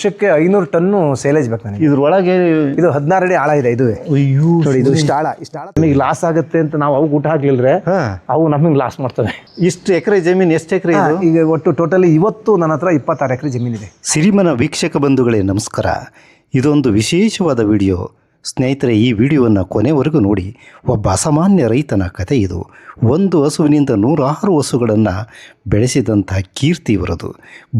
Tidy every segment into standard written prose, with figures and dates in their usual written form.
ವರ್ಷಕ್ಕೆ 500 ಟನ್ನು ಸೇಲೇಜ್ ಬೇಕು ನನಗೆ. ಇದ್ರೊಳಗೆ ಇದು 16 ಅಡಿ ಆಳ ಇದೆ. ಇದುವೇ ನೋಡಿ, ಇದು ಇಷ್ಟು ಆಳ ನಮಗೆ ಲಾಸ್ ಆಗುತ್ತೆ ಅಂತ ನಾವು ಅವು ಊಟ ಹಾಕ್ಲಿಲ್ರೆ ಅವು ನಮಗೆ ಲಾಸ್ ಮಾಡ್ತವೆ. ಇಷ್ಟು ಎಕರೆ ಜಮೀನು, ಎಷ್ಟು ಎಕರೆ ಇದು? ಈಗ ಒಟ್ಟು ಟೋಟಲಿ ಇವತ್ತು ನನ್ನ ಹತ್ರ 26 ಎಕರೆ ಜಮೀನಿದೆ. ಸಿರಿಮನ ವೀಕ್ಷಕ ಬಂಧುಗಳೇ ನಮಸ್ಕಾರ. ಇದೊಂದು ವಿಶೇಷವಾದ ವಿಡಿಯೋ ಸ್ನೇಹಿತರೆ. ಈ ವಿಡಿಯೋವನ್ನು ಕೊನೆವರೆಗೂ ನೋಡಿ. ಒಬ್ಬ ಅಸಾಮಾನ್ಯ ರೈತನ ಕಥೆ ಇದು. ಒಂದು ಹಸುವಿನಿಂದ 106 ಹಸುಗಳನ್ನು ಬೆಳೆಸಿದಂಥ ಕೀರ್ತಿ ಇವರದು.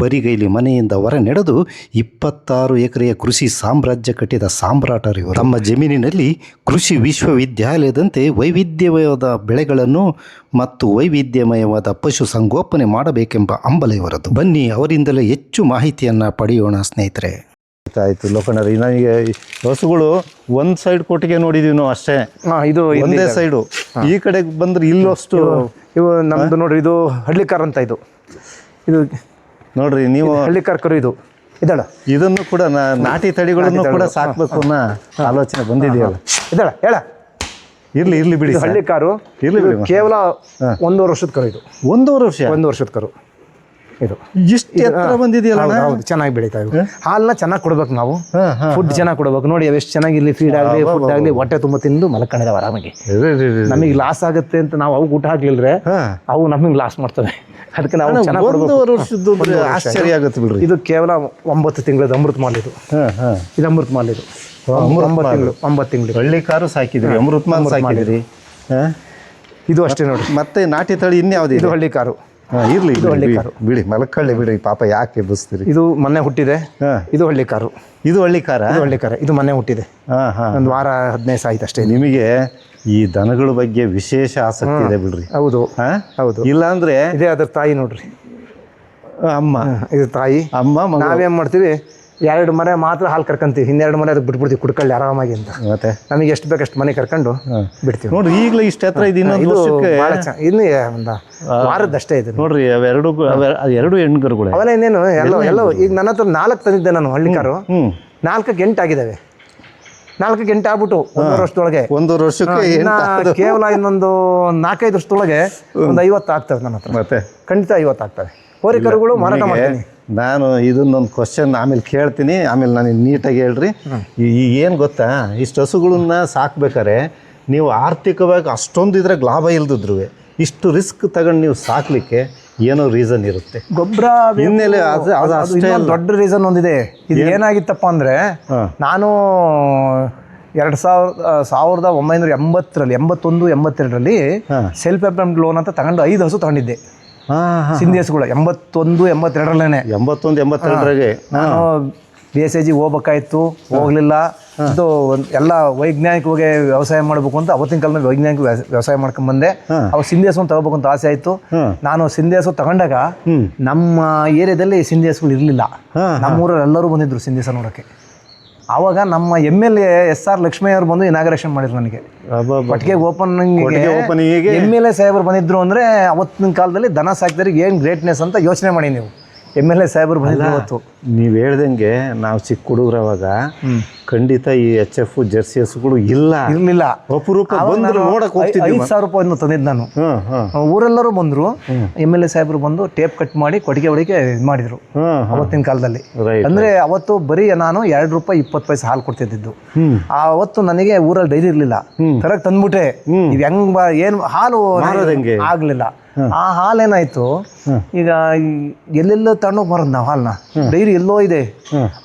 ಬರಿಗೈಲಿ ಮನೆಯಿಂದ ಹೊರ ನಡೆದು 26 ಎಕರೆಯ ಕೃಷಿ ಸಾಮ್ರಾಜ್ಯ ಕಟ್ಟಿದ ಸಾಮ್ರಾಟರಿವರು. ತಮ್ಮ ಜಮೀನಿನಲ್ಲಿ ಕೃಷಿ ವಿಶ್ವವಿದ್ಯಾಲಯದಂತೆ ವೈವಿಧ್ಯಮಯವಾದ ಬೆಳೆಗಳನ್ನು ಮತ್ತು ವೈವಿಧ್ಯಮಯವಾದ ಪಶು ಸಂಗೋಪನೆ ಮಾಡಬೇಕೆಂಬ ಹಂಬಲ ಇವರದು. ಬನ್ನಿ ಅವರಿಂದಲೇ ಹೆಚ್ಚು ಮಾಹಿತಿಯನ್ನು ಪಡೆಯೋಣ ಸ್ನೇಹಿತರೆ. ಆಯ್ತು ಲೋಕಣ್ಣರಿ, ನನಗೆ ಹಸುಗಳು ಒಂದು ಸೈಡ್ ಕೊಟ್ಟಿಗೆ ನೋಡಿದೀವಿ ನಾವು ಅಷ್ಟೇ. ಇದು ಒಂದೇ ಸೈಡು. ಈ ಕಡೆ ಬಂದ್ರೆ ಇಲ್ಲಷ್ಟು ಇವು ನಮ್ದು ನೋಡ್ರಿ, ಇದು ಹಳ್ಳಿಕಾರ್ ಅಂತ. ಇದು ನೋಡ್ರಿ, ನೀವು ಹಳ್ಳಿಕಾರ್ ಕರು ಇದು ಇದಳ. ಇದನ್ನು ಕೂಡ ನಾಟಿ ತಳಿಗಳನ್ನು ಕೂಡ ಸಾಕ್ಬೇಕು ಅನ್ನೋ ಆಲೋಚನೆ ಬಂದಿದೆಯಲ್ಲ. ಇದಳ ಹೇಳ ಇರ್ಲಿ ಬಿಡಿ. ಹಳ್ಳಿಕಾರು ಇರ್ಲಿ ಬಿಡಿ. ಕೇವಲ 1.5 ವರ್ಷದ ಕರು ಇದು. 1 ವರ್ಷದ ಕರು ಇದು. ಇಷ್ಟು ಎತ್ತರ ಬಂದಿದೆಯಲ್ಲ. ಹೌದು, ಚೆನ್ನಾಗಿ ಬೆಳೀತಾ ಇವು. ಹಾಲನ್ನ ಚೆನ್ನಾಗಿ ಕೊಡ್ಬೇಕು ನಾವು, ಫುಡ್ ಚೆನ್ನಾಗಿ ಕೊಡ್ಬೇಕು. ನೋಡಿ ಅವು ಎಷ್ಟು ಚೆನ್ನಾಗಿ ಇಲ್ಲಿ ಫೀಡ್ ಆಗಲಿ ಫುಡ್ ಆಗಲಿ ಹೊಟ್ಟೆ ತುಂಬ ತಿಂದು ಮಲ್ಕೊಂಡಿದ್ದಾವೆ ಆರಾಮಾಗಿ. ನಮಗೆ ಲಾಸ್ ಆಗುತ್ತೆ ಅಂತ ನಾವು ಅವು ಊಟ ಹಾಕ್ಲಿಲ್ರೆ ಅವು ನಮಗೆ ಲಾಸ್ ಮಾಡ್ತವೆ. ಅದಕ್ಕೆ ನಾವು ಚೆನ್ನಾಗಿ ಕೊಡ್ಬೇಕು. ಆಶ್ಚರ್ಯ ಆಗುತ್ತೆ ಬಿಡ್ರಿ. ಇದು ಕೇವಲ 9 ತಿಂಗಳದ ಅಮೃತ ಮಾಲ್. ಇದು ಅಮೃತ ಮಾಲ್. ಇದು 9 ತಿಂಗಳು ಹಳ್ಳಿಕಾರು ಸಾಕಿದ್ರಿ, ಅಮೃತ ಮಾಲ್ ಸಾಕಿದ್ರಿ. ಇದು ಅಷ್ಟೇ ನೋಡಿ. ಮತ್ತೆ ನಾಟಿ ತಳಿ ಇನ್ಯಾವ್ದು? ಇದು ಹಳ್ಳಿಕಾರು. ಇರ್ಲಿ ಬಿಡಿ, ಮಲಕ್ಕಳ್ಳಿ ಬಿಡಿ, ಪಾಪ ಯಾಕೆ ಬಸ್ತೀರಿ. ಇದು ಮೊನ್ನೆ ಹುಟ್ಟಿದೆ. ಇದು ಹಳ್ಳಿಕಾರು. ಇದು ಹಳ್ಳಿಕಾರ. ಇದು ಮೊನ್ನೆ ಹುಟ್ಟಿದೆ. ಒಂದು ವಾರ 15 ದಿವಸ ಆಯ್ತು ಅಷ್ಟೇ. ನಿಮಗೆ ಈ ದನಗಳ ಬಗ್ಗೆ ವಿಶೇಷ ಆಸಕ್ತಿ ಇದೆ ಬಿಡ್ರಿ. ಹೌದು. ಇಲ್ಲ ಅಂದ್ರೆ ಇದೇ ಅದ್ರ ತಾಯಿ ನೋಡ್ರಿ, ಅಮ್ಮ. ಇದು ತಾಯಿ, ಅಮ್ಮ. ನಾವೇನ್ ಮಾಡ್ತೀವಿ, 2 ಮನೆ ಮಾತ್ರ ಹಾಲು ಕರ್ಕೊಂತೀವಿ, 12 ಮನೆ ಅದಕ್ಕೆ ಬಿಟ್ಬಿಡ್ತೀವಿ ಕುಡ್ಕೊಳ್ಳಿ ಆರಾಮಾಗಿ ಅಂತ. ಮತ್ತೆ ನಮಗೆ ಎಷ್ಟು ಬೇಕಷ್ಟು ಮನೆ ಕರ್ಕೊಂಡು ಬಿಡ್ತೀವಿ. ನೋಡ್ರಿ, ಈಗಲೇ ಇಷ್ಟ ಹತ್ರ ಇದು. ಇನ್ನೊಂದು ಇನ್ನು ಒಂದು ವಾರದಷ್ಟೇ ಇದೆ ನೋಡ್ರಿ. ಎರಡು ಹೆಣ್ಗರುಗಳು ಅವೆಲ್ಲ ಇನ್ನೇನು ಎಲ್ಲ ಈಗ ನನ್ನ ಹತ್ರ 4 ತಂದಿದ್ದೆ ನಾನು. ಹಳ್ಳಿಕಾರು 4ಕ್ಕೆ 8 ಆಗಿದ್ದಾವೆ. 4ಕ್ಕೆ 8 ಆಗ್ಬಿಟ್ಟು 1 ವರ್ಷದೊಳಗೆ. 1 ವರ್ಷಕ್ಕೆ ಕೇವಲ ಇನ್ನೊಂದು 4-5 ವರ್ಷದೊಳಗೆ ಒಂದು 50 ಆಗ್ತವೆ ನನ್ನ ಹತ್ರ. ಮತ್ತೆ ಖಂಡಿತ 50 ಆಗ್ತವೆ. ಹೋರಿಕರುಗಳು ಮಾರಾಟ ಮಾಡ್ತೀನಿ ನಾನು. ಇದನ್ನೊಂದು ಕ್ವಶನ್ ಆಮೇಲೆ ಕೇಳ್ತೀನಿ, ಆಮೇಲೆ ನಾನು ನೀಟಾಗಿ ಹೇಳ್ರಿ. ಈಗ ಏನು ಗೊತ್ತಾ, ಇಷ್ಟು ಹಸುಗಳನ್ನ ಸಾಕ್ಬೇಕಾರೆ ನೀವು ಆರ್ಥಿಕವಾಗಿ ಅಷ್ಟೊಂದು ಇದ್ರಾಗ ಲಾಭ ಇಲ್ದಿದ್ರು ಇಷ್ಟು ರಿಸ್ಕ್ ತಗೊಂಡು ನೀವು ಸಾಕ್ಲಿಕ್ಕೆ ಏನೋ ರೀಸನ್ ಇರುತ್ತೆ. ಗೊಬ್ಬರ ಹಿನ್ನೆಲೆ ದೊಡ್ಡ ರೀಸನ್ ಒಂದಿದೆ. ಇದು ಏನಾಗಿತ್ತಪ್ಪ ಅಂದ್ರೆ, ನಾನು 1980ರಲ್ಲಿ 81, 82ರಲ್ಲಿ ಸೆಲ್ಫ್ ಎಂಪ್ಲಾಯ್ಮೆಂಟ್ ಲೋನ್ ಅಂತ ತಗೊಂಡು 5 ಹಸು ತಗೊಂಡಿದ್ದೆ. ಸಿಂಧಿ ಹಸುಗಳು 81, 82ರಲ್ಲೇನೆ. 81, 82ರಾಗೆ ನಾನು BSAG ಹೋಗ್ಬೇಕಾಯ್ತು, ಹೋಗ್ಲಿಲ್ಲ. ಇದು ಎಲ್ಲ ವೈಜ್ಞಾನಿಕವಾಗಿ ವ್ಯವಸಾಯ ಮಾಡಬೇಕು ಅಂತ ಅವತ್ತಿನ ಕಾಲದಲ್ಲಿ ವೈಜ್ಞಾನಿಕ ವ್ಯವಸಾಯ ಮಾಡ್ಕೊಂಡ್ ಬಂದೆ. ಅವಾಗ ಸಿಂಧಿ ಹಸು ತಗೋಬೇಕು ಅಂತ ಆಸೆ ಆಯ್ತು. ನಾನು ಸಿಂಧಿ ಹಸು ತಗೊಂಡಾಗ ನಮ್ಮ ಏರಿಯಾದಲ್ಲಿ ಸಿಂಧಿ ಹಸುಗಳು ಇರಲಿಲ್ಲ. ನಮ್ಮೂರಲ್ಲಿ ಎಲ್ಲರೂ ಬಂದಿದ್ರು ಸಿಂಧಿ ಹಸು ನೋಡೋಕ್ಕೆ. ಆವಾಗ ನಮ್ಮ MLA SR ಲಕ್ಷ್ಮಯ್ಯ ಅವರು ಬಂದು ಇನಾಗ್ರೇಷನ್ ಮಾಡಿದ್ರು ನನಗೆ. ಪಟ್ಟಿಗೆ ಓಪನಿಂಗ್ MLA ಸಾಹೇಬರು ಬಂದಿದ್ರು ಅಂದರೆ ಅವತ್ತಿನ ಕಾಲದಲ್ಲಿ ದನ ಸಾಕಿದರಿಗೆ ಏನು ಗ್ರೇಟ್ನೆಸ್ ಅಂತ ಯೋಚನೆ ಮಾಡಿ ನೀವು. MLA ಸಾಹೇಬರು ಬಂದಿದ್ರು ಅವತ್ತು. ನೀವು ಹೇಳ್ದಂಗೆ ನಾವು ಚಿಕ್ಕ ಹುಡುಗರವಾಗ ಖಂಡಿತ ಈ HF ಜರ್ಸಿ ಹಸುಗಳು ಇರಲಿಲ್ಲ. ಅಪರೂಪ ಬಂದ್ರು ನೋಡಕ್ ಹೋಗ್ತಿದ್ವಿ. 5,000 ರೂಪಾಯಿ ತಂದಿದ್ದು ನಾನು. ಊರೆಲ್ಲರೂ ಬಂದ್ರು. MLA ಸಾಹೇಬರು ಬಂದು ಟೇಪ್ ಕಟ್ ಮಾಡಿ ಕೊಟ್ಟಿಗೆ ಹೊಡಿಕೆ ಇದು ಮಾಡಿದ್ರು ಅವತ್ತಿನ ಕಾಲದಲ್ಲಿ. ಅಂದ್ರೆ ಅವತ್ತು ಬರೀ ನಾನು 2 ರೂಪಾಯಿ 20 ಪೈಸೆ ಹಾಲು ಕೊಡ್ತಿದ್ದು. ಅವತ್ತು ನನಗೆ ಊರಲ್ಲಿ ಡೈರಿ ಇರ್ಲಿಲ್ಲ. ಕರೆಕ್ಟ್ ತಂದ್ಬಿಟ್ಟೆ. ಇವ್ ಹೆಂಗ್ ಏನು ಹಾಲು ಆಗ್ಲಿಲ್ಲ. ಆ ಹಾಲೇನಾಯ್ತು, ಈಗ ಎಲ್ಲೆಲ್ಲ ತಗೊಂಡೋಗಿ ಬರೋದು ನಾವು ಹಾಲನ್ನ. ಡೈರಿ ಎಲ್ಲೋ ಇದೆ,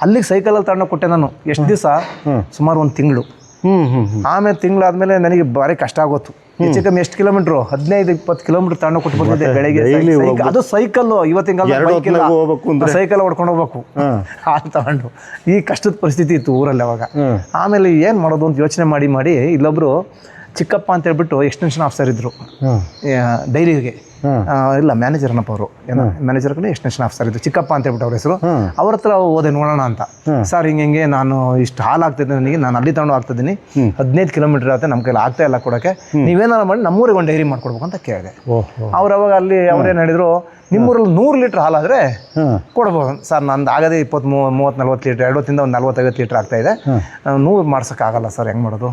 ಅಲ್ಲಿಗೆ ಸೈಕಲಲ್ಲಿ ತಗೊಂಡೋಗಿ ಕೊಟ್ಟೆ ನಾನು. ಎಷ್ಟು ದಿವಸ? ಸುಮಾರು 1 ತಿಂಗಳು. ಆಮೇಲೆ ತಿಂಗಳಾದ್ಮೇಲೆ ನನಗೆ ಭಾರಿ ಕಷ್ಟ ಆಗೋತು. ಹೆಚ್ಚು ಕಮ್ಮಿ ಎಷ್ಟು ಕಿಲೋಮೀಟ್ರು? 15-20 ಕಿಲೋಮೀಟರ್ ತಗೊಂಡು ಕೊಟ್ಟು ಬಂದಿದ್ದೆ ಬೆಳಗ್ಗೆ. ಅದು ಸೈಕಲ್. ಇವತ್ತಿನ ಕಾಲ ಸೈಕಲ್ ಹೊಡ್ಕೊಂಡು ಹೋಗ್ಬೇಕು ಹಾಲು ತಗೊಂಡು. ಈ ಕಷ್ಟದ ಪರಿಸ್ಥಿತಿ ಇತ್ತು ಊರಲ್ಲಿ ಅವಾಗ. ಆಮೇಲೆ ಏನು ಮಾಡೋದು ಅಂತ ಯೋಚನೆ ಮಾಡಿ ಇಲ್ಲೊಬ್ರು ಚಿಕ್ಕಪ್ಪ ಅಂತ ಹೇಳ್ಬಿಟ್ಟು ಎಕ್ಸ್ಟೆನ್ಷನ್ ಆಫೀಸರ್ ಇದ್ರು ಡೈರಿಗೆ. ಇಲ್ಲ, ಮ್ಯಾನೇಜರ್ ಅನ್ನಪ್ಪ ಅವರು. ಏನೋ ಮ್ಯಾನೇಜರ್ ಕಡೆ ಎಕ್ಸ್ಟೆನ್ಷನ್ ಆಫೀಸರ್ ಇದ್ರು, ಚಿಕ್ಕಪ್ಪ ಅಂತ ಹೇಳ್ಬಿಟ್ಟು ಅವ್ರ ಹೆಸರು. ಅವ್ರ ಹತ್ರ ಹೋದೆ ನೋಡೋಣ ಅಂತ. ಸರ್ ಹಿಂಗೆ ನಾನು ಇಷ್ಟು ಹಾಲು ಆಗ್ತಿದ್ದೆ, ನನಗೆ ನಾನು ಅಲ್ಲಿ ತಗೊಂಡು ಆಗ್ತಿದ್ದೀನಿ, 15 ಕಿಲೋಮೀಟರ್ ಆಗುತ್ತೆ, ನಮ್ಮ ಕೈಲಿ ಆಗ್ತಾ ಇಲ್ಲ ಕೊಡೋಕ್ಕೆ, ನೀವೇನಾರು ಮಾಡಿ ನಮ್ಮೂರಿಗೆ ಒಂದು ಡೈರಿ ಮಾಡ್ಕೊಡ್ಬೇಕು ಅಂತ ಕೇಳಿದೆ. ಅವ್ರು ಅವಾಗ ಅಲ್ಲಿ ಅವ್ರೇನು ಹೇಳಿದ್ರು, ನಿಮ್ಮೂರಲ್ಲಿ 100 ಲೀಟ್ರ್ ಹಾಲಾದರೆ ಕೊಡ್ಬೋದು ಸರ್. ನಂದು ಆಗದೆ 20-30-40 ಲೀಟ್ರ್, 20ಇಂದ ಒಂದು 40-50 ಲೀಟ್ರ್ ಆಗ್ತಾ ಇದೆ, 100 ಮಾಡ್ಸೋಕ್ಕಾಗಲ್ಲ ಸರ್, ಹೆಂಗೆ ಮಾಡೋದು?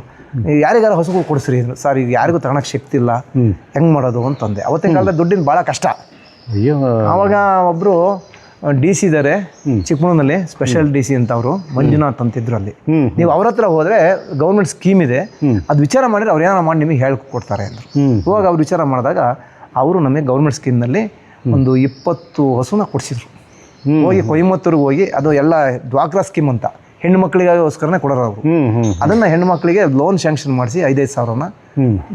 ಯಾರಿಗಾರ ಹಸುಗಳು ಕೊಡಿಸ್ರಿ ಅಂದರು. ಸರ್ ಈಗ ಯಾರಿಗೂ ತಗೊಳಕ್ಕೆ ಶಕ್ತಿ ಇಲ್ಲ, ಹೆಂಗೆ ಮಾಡೋದು ಅಂತಂದೆ. ಅವತ್ತಿನ ಕಾಲದಲ್ಲಿ ದುಡ್ಡಿನ ಭಾಳ ಕಷ್ಟ. ಆವಾಗ ಒಬ್ಬರು ಡಿ ಸಿ ಇದ್ದಾರೆ ಚಿಕ್ಕಮಗಳೂರಿನಲ್ಲಿ, ಸ್ಪೆಷಲ್ ಡಿ ಸಿ ಅಂತ ಅವರು ಮಂಜುನಾಥ್ ಅಂತಿದ್ರು ಅಲ್ಲಿ. ನೀವು ಅವ್ರ ಹತ್ರ ಹೋದ್ರೆ ಗೌರ್ಮೆಂಟ್ ಸ್ಕೀಮ್ ಇದೆ, ಅದು ವಿಚಾರ ಮಾಡಿದ್ರೆ ಅವ್ರು ಏನಾರ ಮಾಡಿ ನಿಮಗೆ ಹೇಳ್ಕೊಡ್ತಾರೆ ಅಂದರು. ಇವಾಗ ಅವ್ರು ವಿಚಾರ ಮಾಡಿದಾಗ ಅವರು ನಮಗೆ ಗೌರ್ಮೆಂಟ್ ಸ್ಕೀಮ್ನಲ್ಲಿ ಒಂದು 20 ಹಸುನ ಕೊಡಿಸಿದ್ರು. ಹೋಗಿ ಕೊಯಮತ್ತೂರಿಗೆ ಹೋಗಿ, ಅದು ಎಲ್ಲ ಡ್ವಾಕ್ರಾ ಸ್ಕೀಮ್ ಅಂತ ಹೆಣ್ಣು ಮಕ್ಕಳಿಗೋಸ್ಕರನೇ ಕೊಡೋರು ಅವರು. ಅದನ್ನು ಹೆಣ್ಣು ಮಕ್ಕಳಿಗೆ ಲೋನ್ ಸ್ಯಾಂಕ್ಷನ್ ಮಾಡಿಸಿ 5,000 ಸಾವಿರನ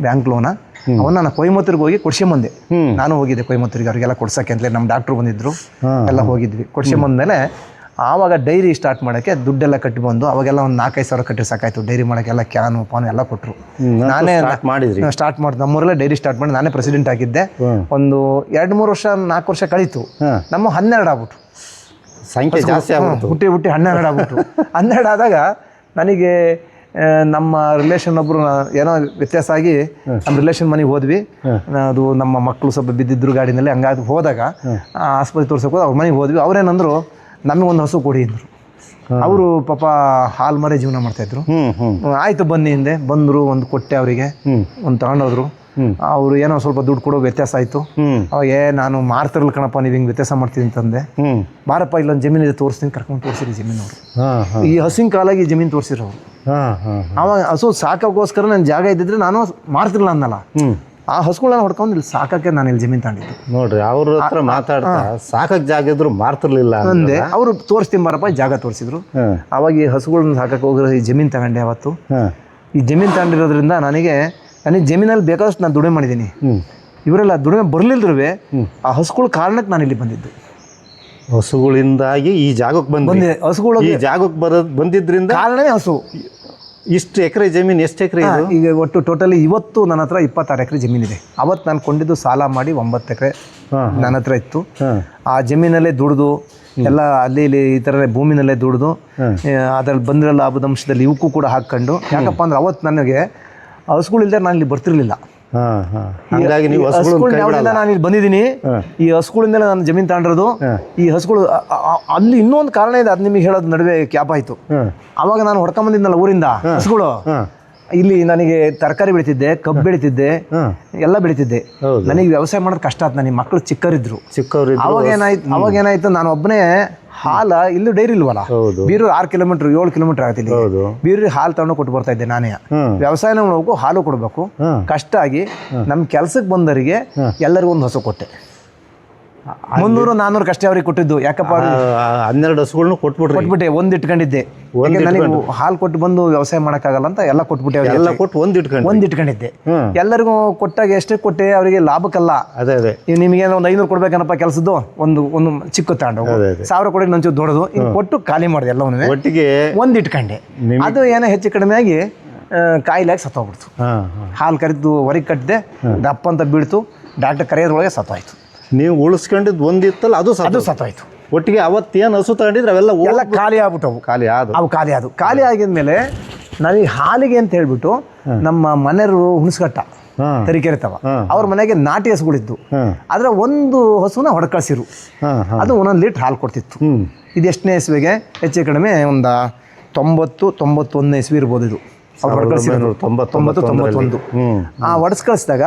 ಬ್ಯಾಂಕ್ ಲೋನ ಅವನ್ನ ನಾನು ಕೊಯಮತ್ತೂರಿಗೆ ಹೋಗಿ ಕೊಡ್ಸ್ಕೊಂಬಂದೆ. ನಾನು ಹೋಗಿದ್ದೆ ಕೊಯಮತ್ತೂರಿಗೆ ಅವ್ರಿಗೆಲ್ಲ ಕೊಡ್ಸೋಕ್ಕೆ ಅಂತಲೇ. ನಮ್ಮ ಡಾಕ್ಟ್ರು ಬಂದಿದ್ರು, ಎಲ್ಲ ಹೋಗಿದ್ವಿ. ಕೊಡ್ಸ್ಕೊಂಬಂದ್ಮೇಲೆ ಆವಾಗ ಡೈರಿ ಸ್ಟಾರ್ಟ್ ಮಾಡೋಕ್ಕೆ ದುಡ್ಡೆಲ್ಲ ಕಟ್ಟಿ ಬಂದು, ಅವಾಗೆಲ್ಲ ಒಂದು 4-5 ಸಾವಿರ ಕಟ್ಟಿ ಸಾಕಾಯ್ತು. ಡೈರಿ ಮಾಡೋಕ್ಕೆಲ್ಲ ಕ್ಯಾನು ಪಾನು ಎಲ್ಲ ಕೊಟ್ಟರು. ನಾನೇ ಸ್ಟಾರ್ಟ್ ಮಾಡಿ ನಮ್ಮೂರಲ್ಲೇ ಡೈರಿ ಸ್ಟಾರ್ಟ್ ಮಾಡಿ ನಾನೇ ಪ್ರೆಸಿಡೆಂಟ್ ಆಗಿದ್ದೆ. ಒಂದು 2-3 ವರ್ಷ 4 ವರ್ಷ ಕಳೀತು. ನಮ್ಮ 12 ಆಗ್ಬಿಟ್ಟು ಸಂಖ್ಯೆ ಜಾಸ್ತಿ ಹುಟ್ಟಿ 12 ಆಗ್ಬಿಟ್ರು. 12 ಆದಾಗ ನನಗೆ ನಮ್ಮ ರಿಲೇಷನ್ ಒಬ್ಬರು ಏನೋ ವ್ಯತ್ಯಾಸ ಆಗಿ ನಮ್ಮ ರಿಲೇಷನ್ ಮನೆಗೆ ಹೋದ್ವಿ. ಅದು ನಮ್ಮ ಮಕ್ಕಳು ಸ್ವಲ್ಪ ಬಿದ್ದಿದ್ರು ಗಾಡಿನಲ್ಲಿ. ಹಂಗಾಗಿ ಹೋದಾಗ ಆಸ್ಪತ್ರೆ ತೋರ್ಸೋಕೆ ಹೋದ ಅವ್ರ ಮನೆಗೆ ಹೋದ್ವಿ. ಅವ್ರೇನಂದ್ರು ನಮಗೊಂದು ಹಸು ಕೊಡಿ ಅಂದರು. ಅವರು ಪಾಪ ಹಾಲು ಮರೆ ಜೀವನ ಮಾಡ್ತಾಯಿದ್ರು. ಆಯಿತು ಬನ್ನಿ ಹಿಂದೆ ಬಂದರು, ಒಂದು ಕೊಟ್ಟೆ ಅವರಿಗೆ, ಒಂದು ತಗೊಂಡೋದ್ರು. ಅವರು ಏನೋ ಸ್ವಲ್ಪ ದುಡ್ಡು ಕೊಡೋ ವ್ಯತ್ಯಾಸ ಆಯಿತು. ಅವಾಗ ನಾನು ಮಾರ್ತಿರ್ಲಿ ಕಣಪ್ಪ, ನೀವು ಹಿಂಗೆ ವ್ಯತ್ಯಾಸ ಮಾಡ್ತೀನಿ ಅಂತಂದೆ. ಬಾರಪ್ಪ ಇಲ್ಲೊಂದು ಜಮೀನು ಇದೆ ತೋರಿಸ್ತೀನಿ, ಕರ್ಕೊಂಡು ತೋರಿಸಿರಿ ಜಮೀನು. ಅವರು ಈ ಹಸುವಿನ ಕಾಲಾಗಿ ಜಮೀನು ತೋರಿಸಿರೋ ಅವರು. ಅವಾಗ ಹಸು ಸಾಕೋಕ್ಕೋಸ್ಕರ ನನ್ನ ಜಾಗ ಇದ್ದಿದ್ರೆ ನಾನು ಮಾರ್ತಿರ್ಲಿಲ್ಲ ಅನ್ನಲ್ಲ. ಆ ಹಸುಗಳನ್ನ ಹೊಡ್ಕೊಂಡು ಇಲ್ಲಿ ಸಾಕಕ್ಕೆ ನಾನು ಇಲ್ಲಿ ಜಮೀನು ತಗೊಂಡಿದ್ದು. ನೋಡ್ರಿ, ಅವ್ರ ಹತ್ರ ಮಾತಾಡ್ತಾ ಸಾಕಕ್ಕೆ ಜಾಗ ಇದ್ರು ಮಾರ್ತಿರ್ಲಿಲ್ಲ ಅಂದೆ. ಅವರು ತೋರಿಸ್ತೀನಿ ಬಾರಪ್ಪ, ಜಾಗ ತೋರಿಸಿದ್ರು. ಅವಾಗ ಈ ಹಸುಗಳನ್ನ ಸಾಕಕ್ಕೆ ಹೋಗಿರೋ ಈ ಜಮೀನು ತಗೊಂಡೆ. ಅವತ್ತು ಈ ಜಮೀನು ತಗೊಂಡಿರೋದ್ರಿಂದ ನನಗೆ ಜಮೀನಲ್ಲಿ ಬೇಕಾದಷ್ಟು ನಾನು ದುಡಿಮೆ ಮಾಡಿದ್ದೀನಿ. ಇವರೆಲ್ಲ ದುಡಿಮೆ ಬರಲಿಲ್ದ್ರೂ ಆ ಹಸುಗಳ ಕಾರಣಕ್ಕೆ ನಾನು ಇಲ್ಲಿ ಬಂದಿದ್ದು. ಹಸುಗಳಿಂದಾಗಿ ಈ ಜಾಗಕ್ಕೆ ಬಂದಿದೆ. ಹಸುಗಳು ಈ ಜಾಗಕ್ಕೆ ಬಂದಿದ್ರಿಂದ ಕಾರಣವೇ ಹಸು. ಇಷ್ಟು ಎಕರೆ ಜಮೀನು, ಎಷ್ಟು ಎಕರೆ ಇದು? ಈಗ ಒಟ್ಟು ಟೋಟಲಿ ಇವತ್ತು ನನ್ನ ಹತ್ರ 26 ಎಕರೆ ಜಮೀನಿದೆ. ಅವತ್ತು ನಾನು ಕೊಂಡಿದ್ದು ಸಾಲ ಮಾಡಿ 9 ಎಕರೆ ನನ್ನ ಹತ್ರ ಇತ್ತು. ಆ ಜಮೀನಲ್ಲೇ ದುಡಿದು ಎಲ್ಲ ಅಲ್ಲಿ ಇಲ್ಲಿ ಈ ಥರ ಭೂಮಿನಲ್ಲೇ ದುಡಿದು ಅದರಲ್ಲಿ ಬಂದಿರೋ ಲಾಭದ ಅಂಶದಲ್ಲಿ ಇವಕ್ಕೂ ಕೂಡ ಹಾಕ್ಕೊಂಡು, ಯಾಕಪ್ಪ ಅಂದ್ರೆ ಅವತ್ತು ನನಗೆ ಹಸುಗಳಿಲ್ಲದೆ ನಾನು ಇಲ್ಲಿ ಬರ್ತಿರ್ಲಿಲ್ಲ. ಹಾಗಾಗಿ ನೀವು ನಾನು ಇಲ್ಲಿ ಬಂದಿದ್ದೀನಿ. ಈ ಹಸುಗಳಿಂದಲೇ ನಾನು ಜಮೀನು ತಗೊಂಡಿರೋದು. ಈ ಹಸುಗಳು ಅಲ್ಲಿ ಇನ್ನೊಂದು ಕಾರಣ ಇದೆ, ಅದು ನಿಮಗೆ ಹೇಳೋದು ನಡುವೆ ಕ್ಯಾಪ್ ಆಯಿತು. ಅವಾಗ ನಾನು ಹೊಡ್ಕೊಂಬಂದಿದ್ನಲ್ಲ ಊರಿಂದ ಹಸುಗಳು, ಇಲ್ಲಿ ನನಗೆ ತರಕಾರಿ ಬೆಳಿತಿದ್ದೆ, ಕಬ್ಬು ಬೆಳಿತಿದ್ದೆ, ಎಲ್ಲ ಬೆಳಿತಿದ್ದೆ. ನನಗೆ ವ್ಯವಸಾಯ ಮಾಡೋದು ಕಷ್ಟ ಆಯ್ತು. ನನಗೆ ಮಕ್ಕಳು ಚಿಕ್ಕವರಿದ್ರು. ಅವಾಗ ಏನಾಯ್ತು, ನಾನು ಒಬ್ಬನೇ ಹಾಲು, ಇಲ್ಲೂ ಡೈರಿ ಇಲ್ವಲ್ಲ, ಬೀರೂರು 6 ಕಿಲೋಮೀಟರ್ 7 ಕಿಲೋಮೀಟರ್ ಆಗತ್ತಿಲ್ಲ. ಬೀರೂರಿಗೆ ಹಾಲು ತಗೊಂಡು ಕೊಟ್ಟು ಬರ್ತಾ ಇದ್ದೆ ನಾನೇ. ವ್ಯವಸಾಯನೂ ಮಾಡ್ಬೇಕು, ಹಾಲು ಕೊಡಬೇಕು. ಕಷ್ಟ ಆಗಿ ನಮ್ಮ ಕೆಲ್ಸಕ್ಕೆ ಬಂದವರಿಗೆ ಎಲ್ಲರಿಗೂ ಒಂದು ಹಸು ಕೊಟ್ಟೆ. 300-400 ಕಷ್ಟೇ ಅವ್ರಿಗೆ ಕೊಟ್ಟಿದ್ದು. ಯಾಕಪ್ಪ 12 ಹಸುಗಳನ್ನ ಕೊಟ್ಬಿಟ್ಟೆ. ಒಂದು ಇಟ್ಕೊಂಡಿದ್ದೆ. ನನಗೆ ಹಾಲು ಕೊಟ್ಟು ಬಂದು ವ್ಯವಸಾಯ ಮಾಡೋಕ್ಕಾಗಲ್ಲ ಅಂತ ಎಲ್ಲ ಕೊಟ್ಬಿಟ್ಟೆ. ಎಲ್ಲ ಕೊಟ್ಟು ಒಂದು ಇಟ್ಕೊಂಡಿದ್ದೆ. ಎಲ್ಲರಿಗೂ ಕೊಟ್ಟಾಗ ಎಷ್ಟೇ ಕೊಟ್ಟೆ, ಅವರಿಗೆ ಲಾಭಕ್ಕಲ್ಲ. ಅದೇ ನಿಮಗೆ ಒಂದು 500 ಕೊಡ್ಬೇಕನ್ನಪ್ಪ ಕೆಲಸದ್ದು, ಒಂದು ಚಿಕ್ಕ ತಗೊಂಡು 1000 ಕೊಡಿ ನಂಚು ದೊಡ್ಡದು ಕೊಟ್ಟು ಖಾಲಿ ಮಾಡಿದೆ ಎಲ್ಲವನ್ನೂ. ಒಟ್ಟಿಗೆ ಒಂದು ಇಟ್ಕೊಂಡೆ. ಅದು ಏನೋ ಹೆಚ್ಚು ಕಡಿಮೆ ಆಗಿ ಕಾಯಿಲೆಯಾಗಿ ಸತ್ತೋಗ್ಬಿಡ್ತು. ಹಾಲು ಕರೆದು ಹೊರಗೆ ಕಟ್ಟಿದೆ, ದಪ್ಪ ಅಂತ ಬೀಳ್ತು. ಡಾಕ್ಟರ್ ಕರೆಯೋದ್ರೊಳಗೆ ಸತ್ತೋಯ್ತು. ನೀವು ಉಳಿಸ್ಕೊಂಡಿದ್ದು ಒಂದಿತ್ತಲ್ಲ, ಅದು ಸತ್ತೋಯ್ತು. ಒಟ್ಟಿಗೆ ಅವತ್ತೇನು ಹಸು ತಗೊಂಡಿದ್ರೆ ಅವೆಲ್ಲ ಖಾಲಿ ಆಗ್ಬಿಟ್ಟವು. ಖಾಲಿ ಆಗಿದ್ಮೇಲೆ ನನಗೆ ಹಾಲಿಗೆ ಅಂತ ಹೇಳ್ಬಿಟ್ಟು ನಮ್ಮ ಮನೆಯವರು ಹುಣಸ್ಘಟ್ಟ ತರೀಕೆರೆತವ ಅವ್ರ ಮನೆಗೆ ನಾಟಿ ಹಸುಗಳಿದ್ದು. ಆದರೆ ಒಂದು ಹಸುನ ಹೊಡ್ಕಳಿಸಿರು. ಅದು 1 ಲೀಟ್ರ್ ಹಾಲು ಕೊಡ್ತಿತ್ತು. ಇದು ಎಷ್ಟನೇ ಇಸ್ವಿಗೆ? ಹೆಚ್ಚು ಕಡಿಮೆ ಒಂದು 90-91 ಇಸ್ವಿ ಇರ್ಬೋದು. ಇದು ಅವ್ರು ಹೊಡ್ಕಳಿಸಿದ್ರು 90-91. ಹೊಡ್ಸ್ ಕಳಿಸಿದಾಗ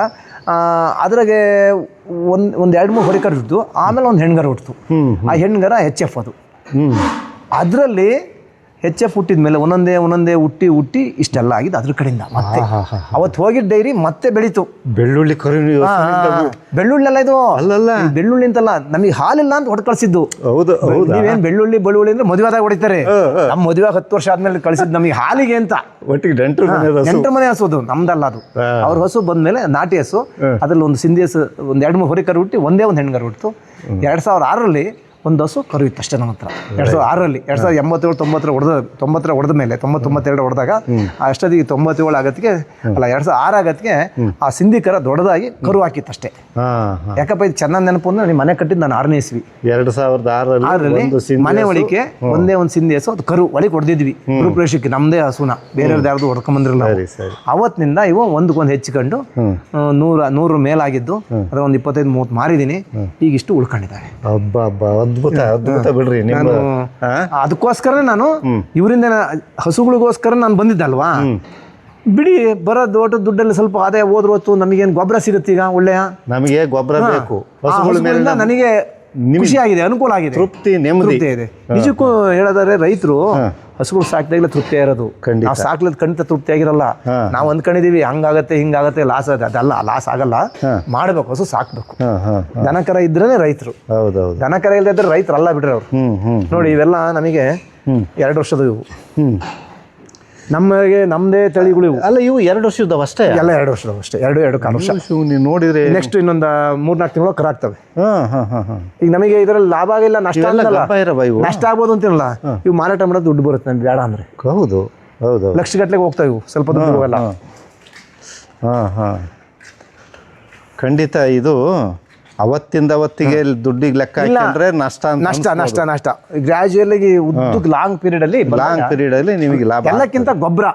ಅದ್ರಾಗೆ ಒಂದು 2-3 ಹೊರಿಕರು ಇದ್ದು, ಆಮೇಲೆ ಒಂದು ಹೆಣ್ಗರ ಹುಟ್ಟಿತು. ಆ ಹೆಣ್ಗರ HF. ಅದು ಅದರಲ್ಲಿ HF ಹುಟ್ಟಿದ ಮೇಲೆ ಒಂದೊಂದೇ ಹುಟ್ಟಿ ಇಷ್ಟೆಲ್ಲ ಆಗಿದ್ದು ಅದ್ರ ಕಡೆಯಿಂದ. ಮತ್ತೆ ಅವತ್ತು ಹೋಗಿದ್ದ ಡೈರಿ ಮತ್ತೆ ಬೆಳೀತು. ಬೆಳ್ಳುಳ್ಳಿ ಬೆಳ್ಳುಳ್ಳಿ ಅಲ್ಲ ಇದು, ಬೆಳ್ಳುಳ್ಳಿ ಅಂತಲ್ಲ, ನಮಗೆ ಹಾಲಿಲ್ಲ ಅಂತ ಹೊಡ್ ಕಳಿಸಿದ್ದು. ನೀವೇನು ಬೆಳ್ಳುಳ್ಳಿ ಅಂದ್ರೆ ಮದುವೆ ಆದಾಗ ಹೊಡಿತಾರೆ. ನಮ್ಮ ಮದುವೆ 10 ವರ್ಷ ಆದ್ಮೇಲೆ ಕಳಿಸಿದ್ದು ನಮಗೆ ಹಾಲಿಗೆ ಅಂತ. ಒಟ್ಟಿಗೆ ನೆಂಟರ ಮನೆ ಹಸುದು, ನಮ್ದಲ್ಲ ಅದು. ಅವ್ರ ಹಸು ಬಂದ್ಮೇಲೆ ನಾಟಿ ಹಸು, ಅದ್ರಲ್ಲಿ ಒಂದು ಸಿಂಧಿ ಹಸು, ಒಂದು 2-3 ಹೊರಿಕರು ಹುಟ್ಟಿ ಒಂದೇ ಒಂದು ಹೆಣ್ಗರು ಹುಟ್ಟಿತು. 2006ರಲ್ಲಿ ಒಂದು ಹಸು ಕರು ಇತ್ತು ಅಷ್ಟೇ ನನ್ನ ಹತ್ರ. 2006ರಲ್ಲಿ 2087-90 ಹೊಡೆದ ಮೇಲೆ 90-92 ಹೊಡೆದಾಗ ಅಷ್ಟೊತ್ತಿಗೆ 97 ಆಗತ್ತಿಗೆ ಅಲ್ಲ 2006 ಆಗತ್ತಿಗೆ ಆ ಸಿಂಧಿ ಕರ ದೊಡ್ಡದಾಗಿ ಕರು ಹಾಕಿತ್ತು ಅಷ್ಟೇ. ಯಾಕಪ್ಪ ಇದು ಚೆನ್ನಾಗಿ ನೆನಪು ಅಂದ್ರೆ, ನಿಮ್ಮ ಮನೆ ಕಟ್ಟಿದ್ದು ನಾನು 6ನೇ ಇಸ್ವಿ. 2006ರಲ್ಲಿ ಮನೆ ಒಳಿಕೆ ಒಂದೇ ಒಂದು ಸಿಂಧಿ ಹಸು, ಅದು ಕರು ಒಳಗೆ ಹೊಡೆದಿದ್ವಿ. ಗುರುಪ್ರವೇಶಕ್ಕೆ ನಮ್ಮದೇ ಹಸುನ, ಬೇರೆಯವ್ರದ್ದು ಯಾರ್ದು ಹೊಡ್ಕೊಂಬಂದ್ರಲ್ಲ. ಅವತ್ತಿನಿಂದ ಇವು ಒಂದಕ್ಕೊಂದು ಹೆಚ್ಚಿಕೊಂಡು 100 ಮೇಲಾಗಿದ್ದು, ಅದ್ರ ಒಂದು 25-30 ಮಾರಿದ್ದೀನಿ. ಈಗ ಇಷ್ಟು ಉಳ್ಕೊಂಡಿದ್ದಾರೆ. ಅದ್ಭುತ ಬಿಡ್ರಿ. ಅದಕ್ಕೋಸ್ಕರ ನಾನು ಇವರಿಂದ ಹಸುಗಳಿಗೋಸ್ಕರ ನಾನು ಬಂದಿದ್ದಲ್ವಾ. ಬಿಡಿ, ಬರೋ ದೊಡ್ಡ ದುಡ್ಡಲ್ಲಿ ಸ್ವಲ್ಪ ಆದಾಯ ಹೋದ್ರು ಹೊತ್ತು ನಮಗೇನು ಗೊಬ್ಬರ ಸಿಗುತ್ತೆ. ಈಗ ಒಳ್ಳೆಯ ನಮಗೆ ಗೊಬ್ಬರ ಬೇಕು. ನನಗೆ ಖುಷಿಯಾಗಿದೆ, ಅನುಕೂಲ ಆಗಿದೆ, ತೃಪ್ತಿ ನೆಮ್ಮದಿ ತೃಪ್ತಿ ಇದೆ. ನಿಜಕ್ಕೂ ಹೇಳೋದಾದ್ರೆ ರೈತರು ಹಸುಗಳು ಸಾಕಿದಾಗಲೇ ತೃಪ್ತಿ ಇರೋದು. ನಾವು ಸಾಕ್ಲದ್ ಖಂಡಿತ ತೃಪ್ತಿ ಆಗಿರಲ್ಲ. ನಾವು ಅಂದ್ಕೊಂಡಿದೀವಿ ಹಂಗಾಗತ್ತೆ ಹಿಂಗಾಗತ್ತೆ ಲಾಸ್ ಆಗುತ್ತೆ, ಅದಲ್ಲ, ಲಾಸ್ ಆಗಲ್ಲ. ಮಾಡ್ಬೇಕು, ಹಸು ಸಾಕ್ಬೇಕು. ದನಕರ ಇದ್ರೇನೆ ರೈತರು. ಹೌದೌದು. ದನಕರ ಇಲ್ಲದಿದ್ರೆ ರೈತರು ಅಲ್ಲ ಬಿಡ್ರಿ ಅವ್ರು. ನೋಡಿ ಇವೆಲ್ಲ ನಮಗೆ 2 ವರ್ಷದ ಇವು. ನಮ್ಮದೇ ತಳಿಗಳು ಇವು. ಅಲ್ಲ, ಇವು 2 ವರ್ಷದವ ಅಷ್ಟೇ? ಎಲ್ಲ 2 ವರ್ಷದವು ಅಷ್ಟೇ. 2.5 ವರ್ಷ. ನೀವು ನೋಡಿದ್ರೆ ನೆಕ್ಸ್ಟ್ ಇನ್ನೊಂದು 3-4 ತಿಂಗಳು ಕರ ಆಗ್ತವೆ. ಈಗ ನಮಗೆ ಇದರಲ್ಲಿ ಲಾಭ ಆಗಿಲ್ಲ, ನಷ್ಟ ನಷ್ಟ ಆಗ್ಬೋದು ಅಂತಿರಲ್ಲ. ಇವು ಮಾರಾಟ ಮಾಡೋದು ದುಡ್ಡು ಬರುತ್ತೆ ನಮ್ಗೆ ಬೇಡ ಅಂದ್ರೆ. ಹೌದು ಹೌದು. ಲಕ್ಷಗಟ್ಟಲೆಗೆ ಹೋಗ್ತಾವೆ ಇವು, ಸ್ವಲ್ಪ ದುಡ್ಡು ಹೋಗಲ್ಲ. ಖಂಡಿತ ಇದು ಅವತ್ತಿಂದ ಅವತ್ತಿಗೆ ದುಡ್ಡಿಗೆ ಲೆಕ್ಕ ಹಾಕಿದ್ರೆ ನಷ್ಟ ನಷ್ಟ ನಷ್ಟ ನಷ್ಟ. ಗ್ರಾಜುಯಲ್ ಉದ್ದಕ್ಕೆ ಲಾಂಗ್ ಪೀರಿಯಡ್ ಅಲ್ಲಿ ನಿಮಗೆ ಲಾಭ. ಎಲ್ಲಕ್ಕಿಂತ ಗೊಬ್ಬರ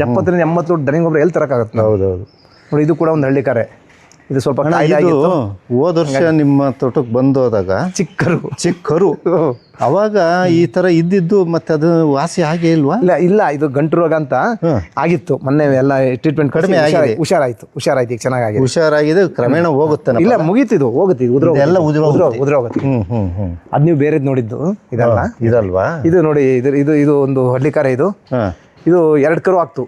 70-80 ಲೋಡ್ ದನಿ ಗೊಬ್ಬರ ಎಲ್ಲಿ ತರಕಾಗತ್ತೆ? ಹೌದೌದು. ನೋಡಿ ಇದು ಕೂಡ ಒಂದು ಹಳ್ಳಿ ಕರೆ. ಇದು ಸ್ವಲ್ಪ ಹೋದ ವರ್ಷ ನಿಮ್ಮ ತೋಟಕ್ಕೆ ಬಂದು ಹೋದಾಗ ಚಿಕ್ಕರು ಅವಾಗ ಈ ತರ ಇದ್ದಿದ್ದು ಮತ್ತೆ ಅದು ವಾಸಿ ಆಗೇ ಇಲ್ವಾ? ಇಲ್ಲ ಇದು ಗಂಟು ರೋಗ ಅಂತ ಆಗಿತ್ತು. ಮೊನ್ನೆ ಎಲ್ಲ ಟ್ರೀಟ್ಮೆಂಟ್ ಕಡಿಮೆ ಹುಷಾರಾಯ್ತು. ಈಗ ಚೆನ್ನಾಗಿದೆ, ಹುಷಾರಾಗಿದೆ. ಕ್ರಮೇಣ ಹೋಗುತ್ತೆ. ಇಲ್ಲ ಮುಗೀತಿದು, ಹೋಗುತ್ತೆ, ಎಲ್ಲ ಉದುರೋಗುತ್ತೆ. ಅದ್ ನೀವು ಬೇರೆದ್ ನೋಡಿದ್ದು ಇದಲ್ವಾ? ಇದು ನೋಡಿ, ಇದು ಒಂದು ಹಳ್ಳಿ ಕರೆ. ಇದು 2 ಕರು ಆಗ್ತು.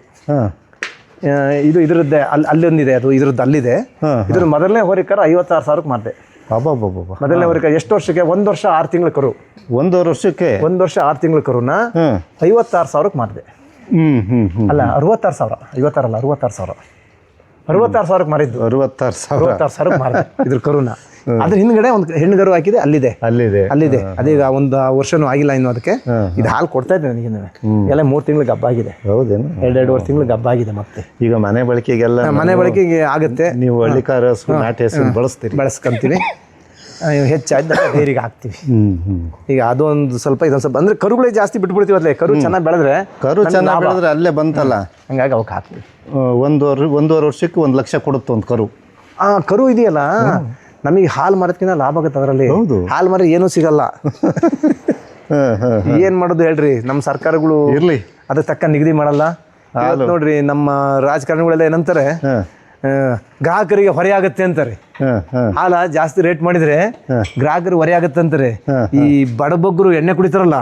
ಇದು ಇದ್ರದ್ದೇ ಅಲ್ಲೊಂದಿದೆ, ಅದು ಇದ್ರದ್ದು ಅಲ್ಲಿದೆ. ಇದ್ರ ಮೊದಲನೇ ಹೋರಿಕರ 56,000ಕ್ಕೆ ಮಾರ್ದೆ. ಮೊದಲನೇ ಹೋರಿಕರ ಎಷ್ಟು ವರ್ಷಕ್ಕೆ? 1 ವರ್ಷ 6 ತಿಂಗಳ ಕರು. 1 ವರ್ಷಕ್ಕೆ 1 ವರ್ಷ 6 ತಿಂಗಳ ಕರುನ 56,000ಕ್ಕೆ ಮಾರ್ದೆ. ಅಲ್ಲ 66,000, 56 ಅಲ್ಲ 66,000. 66,000ಕ್ಕೆ ಮಾರಿದ್ದು. 66,000ಕ್ಕೆ ಮಾರಿದೆ ಇದ್ರ ಕರುನ. ಅದ್ರ ಹಿಂದ್ಗಡೆ ಒಂದು ಹೆಣ್ಣುಗರು ಹಾಕಿದೆ, ಅಲ್ಲಿದೆ. ಅದೀಗ 1 ವರ್ಷನೂ ಆಗಿಲ್ಲ ಇನ್ನು ಅದಕ್ಕೆ. ಇದು ಹಾಲು ಕೊಡ್ತಾ ಇದೆ ನನಗೆ. ಎಲ್ಲ 3 ತಿಂಗಳು ಗಬ್ಬ ಆಗಿದೆ. ಹೌದೇನು? 2.5 ತಿಂಗಳು ಗಬ್ಬ ಆಗಿದೆ. ಮತ್ತೆ ಈಗ ಮನೆ ಬಳಕೆಗೆ ಆಗುತ್ತೆ. ನೀವು ಹಳ್ಳಿಕಾರ ನಾಟಿ ಹಸು ಬಳಸ್ಕೊಂತೀವಿ. ಹೆಚ್ಚಾಯ್ತು ಡೈರಿಗೆ ಹಾಕ್ತಿವಿ. ಈಗ ಅದೊಂದು ಸ್ವಲ್ಪ ಇದೊಂದು ಸ್ವಲ್ಪ ಅಂದ್ರೆ ಕರುಗಳೇ ಜಾಸ್ತಿ ಬಿಟ್ಬಿಡ್ತೀವಿ. ಅಲ್ಲೇ ಕರು ಚೆನ್ನಾಗಿ ಬೆಳೆದ್ರೆ ಅಲ್ಲೇ ಬಂತಲ್ಲ, ಹಂಗಾಗಿ ಅವಕ್ಕೆ ಹಾಕ್ತೀವಿ. 1.5 ವರ್ಷಕ್ಕೆ 1 ಲಕ್ಷ ಕೊಡುತ್ತೆ ಒಂದು ಕರು. ಆ ಕರು ಇದೆಯಲ್ಲ, ನಮಗೆ ಹಾಲು ಮಾರೋದ್ಕಿಂತ ಲಾಭ ಆಗುತ್ತೆ ಅದರಲ್ಲಿ. ಹಾಲು ಮಾರಿ ಏನೂ ಸಿಗಲ್ಲ. ಏನ್ ಮಾಡೋದು ಹೇಳ್ರಿ, ನಮ್ಮ ಸರ್ಕಾರಗಳು ಇರ್ಲಿ ಅದಕ್ಕೆ ತಕ್ಕ ನಿಗದಿ ಮಾಡಲ್ಲ. ನೋಡ್ರಿ ನಮ್ಮ ರಾಜಕಾರಣಿಗಳೆಲ್ಲ ಏನಂತಾರೆ, ಗ್ರಾಹಕರಿಗೆ ಹೊರೆ ಆಗುತ್ತೆ ಅಂತಾರೆ. ಹಾಲ ಜಾಸ್ತಿ ರೇಟ್ ಮಾಡಿದ್ರೆ ಗ್ರಾಹಕರು ಹೊರೆ ಆಗುತ್ತೆ ಅಂತಾರೆ. ಈ ಬಡಬಗ್ಗರು ಎಣ್ಣೆ ಕುಡಿತಾರಲ್ಲ,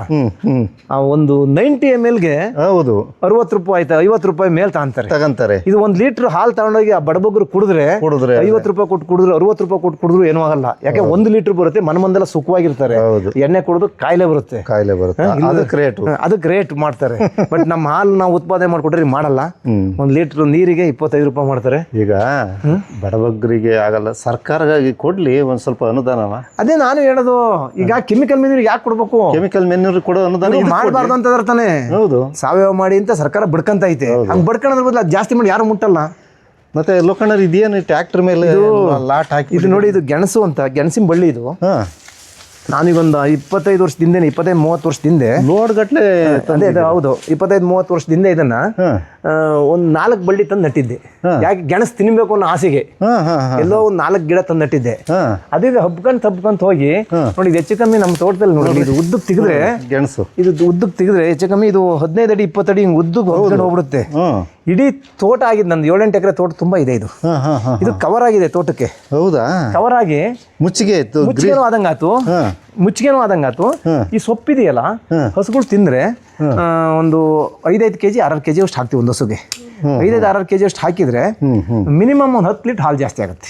ಒಂದು 90 ml ಗೆ 60 ರೂಪಾಯಿ ಆಯ್ತಾ 50 ರೂಪಾಯಿ ಮೇಲ್ ತಗೊಂತಾರೆ. ಇದು 1 ಲೀಟರ್ ಹಾಲು ತಗೊಂಡೋಗಿ ಆ ಬಡಬಗ್ಗರು ಕುಡಿದ್ರೆ 50 ರೂಪಾಯಿ ಕೊಟ್ಟು ಕುಡಿದ್ರು 60 ರೂಪಾಯಿ ಕೊಟ್ಟು ಕುಡಿದ್ರು ಏನೂ ಆಗಲ್ಲ. ಯಾಕೆ 1 ಲೀಟರ್ ಬರುತ್ತೆ, ಮನಮಂದೆಲ್ಲ ಸುಖವಾಗಿರ್ತಾರೆ. ಎಣ್ಣೆ ಕುಡಿದು ಕಾಯಿಲೆ ಬರುತ್ತೆ. ಅದಕ್ಕೆ ರೇಟ್ ಮಾಡ್ತಾರೆ. ಬಟ್ ನಮ್ಮ ಹಾಲು ನಾವು ಉತ್ಪಾದನೆ ಮಾಡ್ಕೊಟ್ರೆ ಮಾಡಲ್ಲ. 1 ಲೀಟರ್ ನೀರಿಗೆ 25 ರೂಪಾಯಿ ಮಾಡ್ತಾರೆ. ಈಗ ಬಡಬಗ್ಗರಿಗೆ ಆಗಲ್ಲ, ಸರ್ಕಾರ ಕೊಡ್ಲಿ ಒಂದ್ ಸ್ವಲ್ಪ ಅನುದಾನವ. ಅದೇ ನಾನು ಹೇಳೋದು. ಈಗ ಕೆಮಿಕಲ್ ಮೆನ್ಯೂರ್ ಯಾಕೆ ಕೊಡ್ಬೇಕು? ಕೆಮಿಕಲ್ ಮೆನ್ಯೂರ್ ಕೊಡೋ ಅನುದಾನ ಮಾಡಬಾರ್ದು ಅಂತ ತಾನೆ. ಹೌದು, ಸಾವಯವ ಮಾಡಿ ಅಂತ ಸರ್ಕಾರ ಬಡ್ಕಂತ ಐತೆ. ಹಂಗೆ ಬಡ್ಕೊಳ್ಳೋದ್ರ ಬದಲು ಜಾಸ್ತಿ ಮಾಡಿ ಯಾರು ಮುಟ್ಟಲ್ಲ. ಮತ್ತೆ ಲೋಕಣ್ಣರ್ ಇದೇನು ಟ್ರ್ಯಾಕ್ಟರ್ ಮೇಲೆ ಲಾಟ್ ಹಾಕಿ ಇದು ನೋಡಿ, ಇದು ಗೆಣಸು ಅಂತ, ಗೆಣಸಿನ ಬಳ್ಳಿ ಇದು. ನಾನೀಗೊಂದು 25 ವರ್ಷದಿಂದ 25-30 ವರ್ಷದಿಂದ ಲೋಡ್ ಗಟ್ಲೆ ಹೌದು 25-30 ವರ್ಷದಿಂದ ಇದನ್ನ ಒಂದು 4 ಬಳ್ಳಿ ತಂದು ನಟ್ಟಿದ್ದೆ. ಯಾಕೆ ಗೆಣಸು ತಿನ್ಬೇಕು ಅನ್ನೋ ಆಸೆಗೆ ಎಲ್ಲೋ ಒಂದು 4 ಗಿಡ ತಂದು ನಟ್ಟಿದ್ದೆ. ಅದೀಗ ಹಬ್ಕೊಂತ ಹೋಗಿ ನೋಡಿ, ಹೆಚ್ಚು ಕಮ್ಮಿ ನಮ್ಮ ತೋಟದಲ್ಲಿ ನೋಡಿ, ಇದು ಉದ್ದಕ್ಕೆ ತೆಗೆದ್ರೆ ಗೆಣಸು, ಇದು ಉದ್ದಕ್ಕೆ ತೆಗೆದ್ರೆ ಹೆಚ್ಚು ಕಮ್ಮಿ ಇದು 15 ಅಡಿ 20 ಅಡಿ ಹಿಂಗೆ ಉದ್ದಕ್ಕೆ ಹೋಗ್ಬಿಡುತ್ತೆ. ಇಡೀ ತೋಟ ಆಗಿದೆ ನಂದು. 7-8 ಎಕರೆ ತೋಟ ತುಂಬಾ ಇದೆ. ಇದು ಕವರ್ ಆಗಿದೆ ತೋಟಕ್ಕೆ. ಹೌದಾ? ಕವರ್ ಆಗಿ ಮುಚ್ಚಿಗೆನೂ ಆದಂಗಾತು. ಈ ಸೊಪ್ಪಿದೆಯಲ್ಲ, ಹಸುಗಳು ತಿಂದ್ರೆ ಒಂದು 5-5 ಕೆಜಿ 6 ಕೆಜಿ ಅಷ್ಟು ಹಾಕ್ತಿವಿ ಒಂದು ಹಸುಗೆ. 5-6 ಕೆಜಿ ಅಷ್ಟು ಹಾಕಿದ್ರೆ ಮಿನಿಮಮ್ ಒಂದು 10 ಲೀಟರ್ ಹಾಲು ಜಾಸ್ತಿ ಆಗುತ್ತೆ.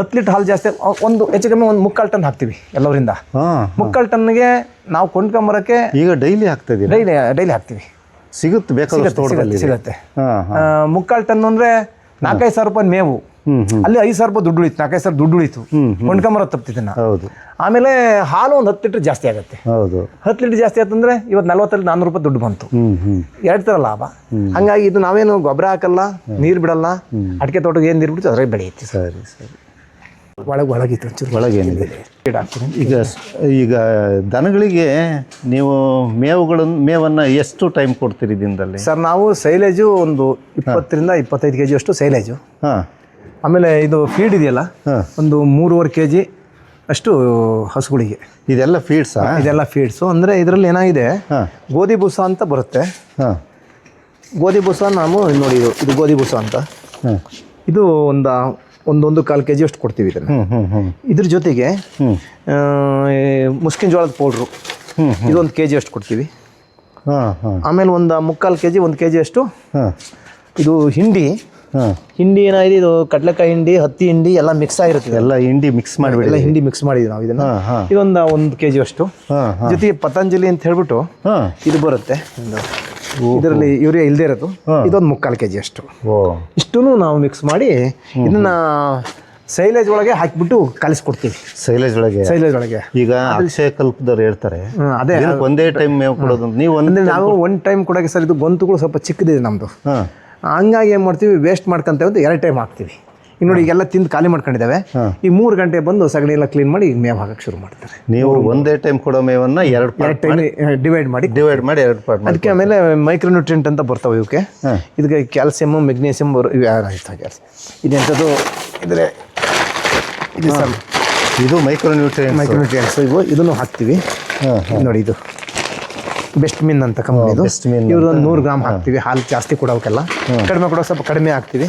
10 ಲೀಟರ್ ಹಾಲು ಜಾಸ್ತಿ, ಒಂದು ಹೆಚ್ಚು ಕಮ್ಮಿ ಒಂದು 3/4 ಟನ್ ಹಾಕ್ತಿವಿ ಎಲ್ಲರಿಂದ. 3/4 ಟನ್ಗೆ ನಾವು ಕೊಂಡ್ಕೊಂಬರಕ್ಕೆ ಈಗ ಡೈಲಿ ಹಾಕ್ತಿದ್ದೀವಿ. ಡೈಲಿ ಹಾಕ್ತಿವಿ. ಸಿಗುತ್ತೆ, ಬೇಕಾದ್ರೆ ಸಿಗುತ್ತೆ. 3/4 ಟನ್ ಅಂದ್ರೆ 4,000-5,000 ರೂಪಾಯಿ ಮೇವು. ಅಲ್ಲಿ 5,000 ರೂಪಾಯಿ ದುಡ್ಡು ಉಳಿತು, 4,000 ದುಡ್ಡು ಉಳಿತು. ಕೊಂಡ್ಕೊಂಬರೋದು ತಪ್ತಿದ್ದನ್ನ. ಆಮೇಲೆ ಹಾಲು ಒಂದು 10 ಲೀಟರ್ ಜಾಸ್ತಿ ಆಗುತ್ತೆ. 10 ಲೀಟರ್ ಜಾಸ್ತಿ ಆಯ್ತಂದ್ರೆ ಇವತ್ತು 40-400 ರೂಪಾಯಿ ದುಡ್ಡು ಬಂತು. 2 ಥರ ಲಾಭ. ಹಂಗಾಗಿ ಇದು ನಾವೇನು ಗೊಬ್ಬರ ಹಾಕಲ್ಲ, ನೀರು ಬಿಡಲ್ಲ. ಅಡಿಕೆ ತೋಟಕ್ಕೆ ಏನು ನೀರು ಬಿಡ್ತು ಅದ್ರಾಗ ಬೆಳೆಯುತ್ತೆ. ಸರಿ. ಒಳಗಿತ್ತು ಒಂಚೂರು ಒಳಗೇನಿದೆ. ಈಗ ದನಗಳಿಗೆ ನೀವು ಮೇವನ್ನು ಎಷ್ಟು ಟೈಮ್ ಕೊಡ್ತೀರಿ ದಿನದಲ್ಲಿ? ಸರ್, ನಾವು ಸೈಲೇಜು ಒಂದು 20-25 ಕೆಜಿ ಅಷ್ಟು ಸೈಲೇಜು. ಆಮೇಲೆ ಇದು ಫೀಡ್ ಇದೆಯಲ್ಲ, ಒಂದು 3.5 ಕೆಜಿ ಅಷ್ಟು ಹಸುಗಳಿಗೆ. ಇದೆಲ್ಲ ಫೀಡ್ಸ್? ಇದೆಲ್ಲ ಫೀಡ್ಸು. ಅಂದರೆ ಇದರಲ್ಲಿ ಏನಾಗಿದೆ, ಗೋಧಿ ಬೂಸ ಅಂತ ಬರುತ್ತೆ. ಗೋಧಿ ಬೂಸ ನಾವು ನೋಡಿ, ಇದು ಗೋಧಿ ಬೂಸ ಅಂತ. ಇದು ಒಂದು 1 ಕಾಲು ಕೆ ಜಿ ಅಷ್ಟು ಕೊಡ್ತೀವಿ ಇದನ್ನು. ಇದ್ರ ಜೊತೆಗೆ ಮುಸ್ಕಿನ ಜೋಳದ ಪೌಡ್ರು ಇದು 1 ಕೆ ಜಿ ಅಷ್ಟು ಕೊಡ್ತೀವಿ. ಆಮೇಲೆ 1/4 ಕೆ ಜಿ 1 ಕೆ ಜಿ ಅಷ್ಟು ಇದು ಹಿಂಡಿ ಏನಾಗಿದೆ, ಇದು ಕಡಲೆಕಾಯಿ ಹಿಂಡಿ, ಹತ್ತಿ ಹಿಂಡಿ ಎಲ್ಲ ಮಿಕ್ಸ್ ಆಗಿರುತ್ತೆ. ಎಲ್ಲ ಹಿಂಡಿ ಮಿಕ್ಸ್ ಮಾಡಿಬಿಡಿ, ಎಲ್ಲ ಹಿಂಡಿ ಮಿಕ್ಸ್ ಮಾಡಿದ್ವಿ ನಾವು ಇದನ್ನ. ಇದೊಂದು 1 ಕೆ ಜಿ ಅಷ್ಟು. ಜೊತೆಗೆ ಪತಂಜಲಿ ಅಂತ ಹೇಳ್ಬಿಟ್ಟು ಇದು ಬರುತ್ತೆ, ಇದರಲ್ಲಿ ಯೂರಿಯಾ ಇಲ್ಲದೆ ಇರೋದು, ಇದೊಂದು 3/4 ಕೆ ಜಿ ಅಷ್ಟು. ಇಷ್ಟೂ ನಾವು ಮಿಕ್ಸ್ ಮಾಡಿ ಇದನ್ನ ಸೈಲೇಜ್ ಒಳಗೆ ಹಾಕಿಬಿಟ್ಟು ಕಲಿಸ್ಕೊಡ್ತೀವಿ. ಸೈಲೇಜ್ ಒಳಗೆ ಈಗ ಅಕ್ಷಯ ಕಲ್ಪದವ್ರು ಹೇಳ್ತಾರೆ ಅದೇ ಒಂದೇ ಟೈಮ್ ಮೇವು ಕೊಡೋದು. ನೀವು ಅಂದ್ರೆ ನಾವು 1 ಟೈಮ್ ಕೊಡೋಕೆ ಸರ್, ಇದು ಗೊಂತುಗಳು ಸ್ವಲ್ಪ ಚಿಕ್ಕದಿದೆ ನಮ್ಮದು, ಹಂಗಾಗಿ ಏನು ಮಾಡ್ತೀವಿ, ವೇಸ್ಟ್ ಮಾಡ್ಕೊಂತೇವೆ ಅಂತ 2 ಟೈಮ್ ಹಾಕ್ತೀವಿ. ಈಗ ನೋಡಿ ಈಗೆಲ್ಲ ತಿಂದು ಖಾಲಿ ಮಾಡ್ಕೊಂಡಿದ್ದಾವೆ, ಈ 3 ಗಂಟೆ ಬಂದು ಸಗಣಿ ಎಲ್ಲ ಕ್ಲೀನ್ ಮಾಡಿ ಮೇವು ಹಾಕಕ್ಕೆ ಶುರು ಮಾಡ್ತಾರೆ. ನೀವು ಒಂದೇ ಟೈಮ್ ಕೊಡೋ ಮೇವನ್ನ 2 ಟೈಮ್ ಡಿವೈಡ್ ಮಾಡಿ 2 ಪಾರ್ಟ್. ಅದಕ್ಕೆ ಆಮೇಲೆ ಮೈಕ್ರೋನ್ಯೂಟ್ರಿಯೆಂಟ್ ಅಂತ ಬರ್ತಾವೆ ಇವಕ್ಕೆ. ಇದಕ್ಕೆ ಕ್ಯಾಲ್ಸಿಯಮ್, ಮೆಗ್ನೀಷಿಯಮ್ ಇದೆಂಥದ್ದು ಇದ್ರೆ ಇದು ಮೈಕ್ರೋನ್ಯೂಟ್ರಿಯೆಂಟ್ಸ್. ಇದನ್ನು ಹಾಕ್ತೀವಿ ನೋಡಿ. ಇದು ಬೆಸ್ಟ್ ಮಿನ್ ಅಂತ ಕಂಪ್ನಿದು. ಇವ್ರು 100 ಗ್ರಾಮ್ ಹಾಕ್ತೀವಿ. ಹಾಲು ಜಾಸ್ತಿ ಕೊಡೋಕೆಲ್ಲ ಕಡಿಮೆ ಕೊಡೋ ಸ್ವಲ್ಪ ಕಡಿಮೆ ಹಾಕ್ತೀವಿ.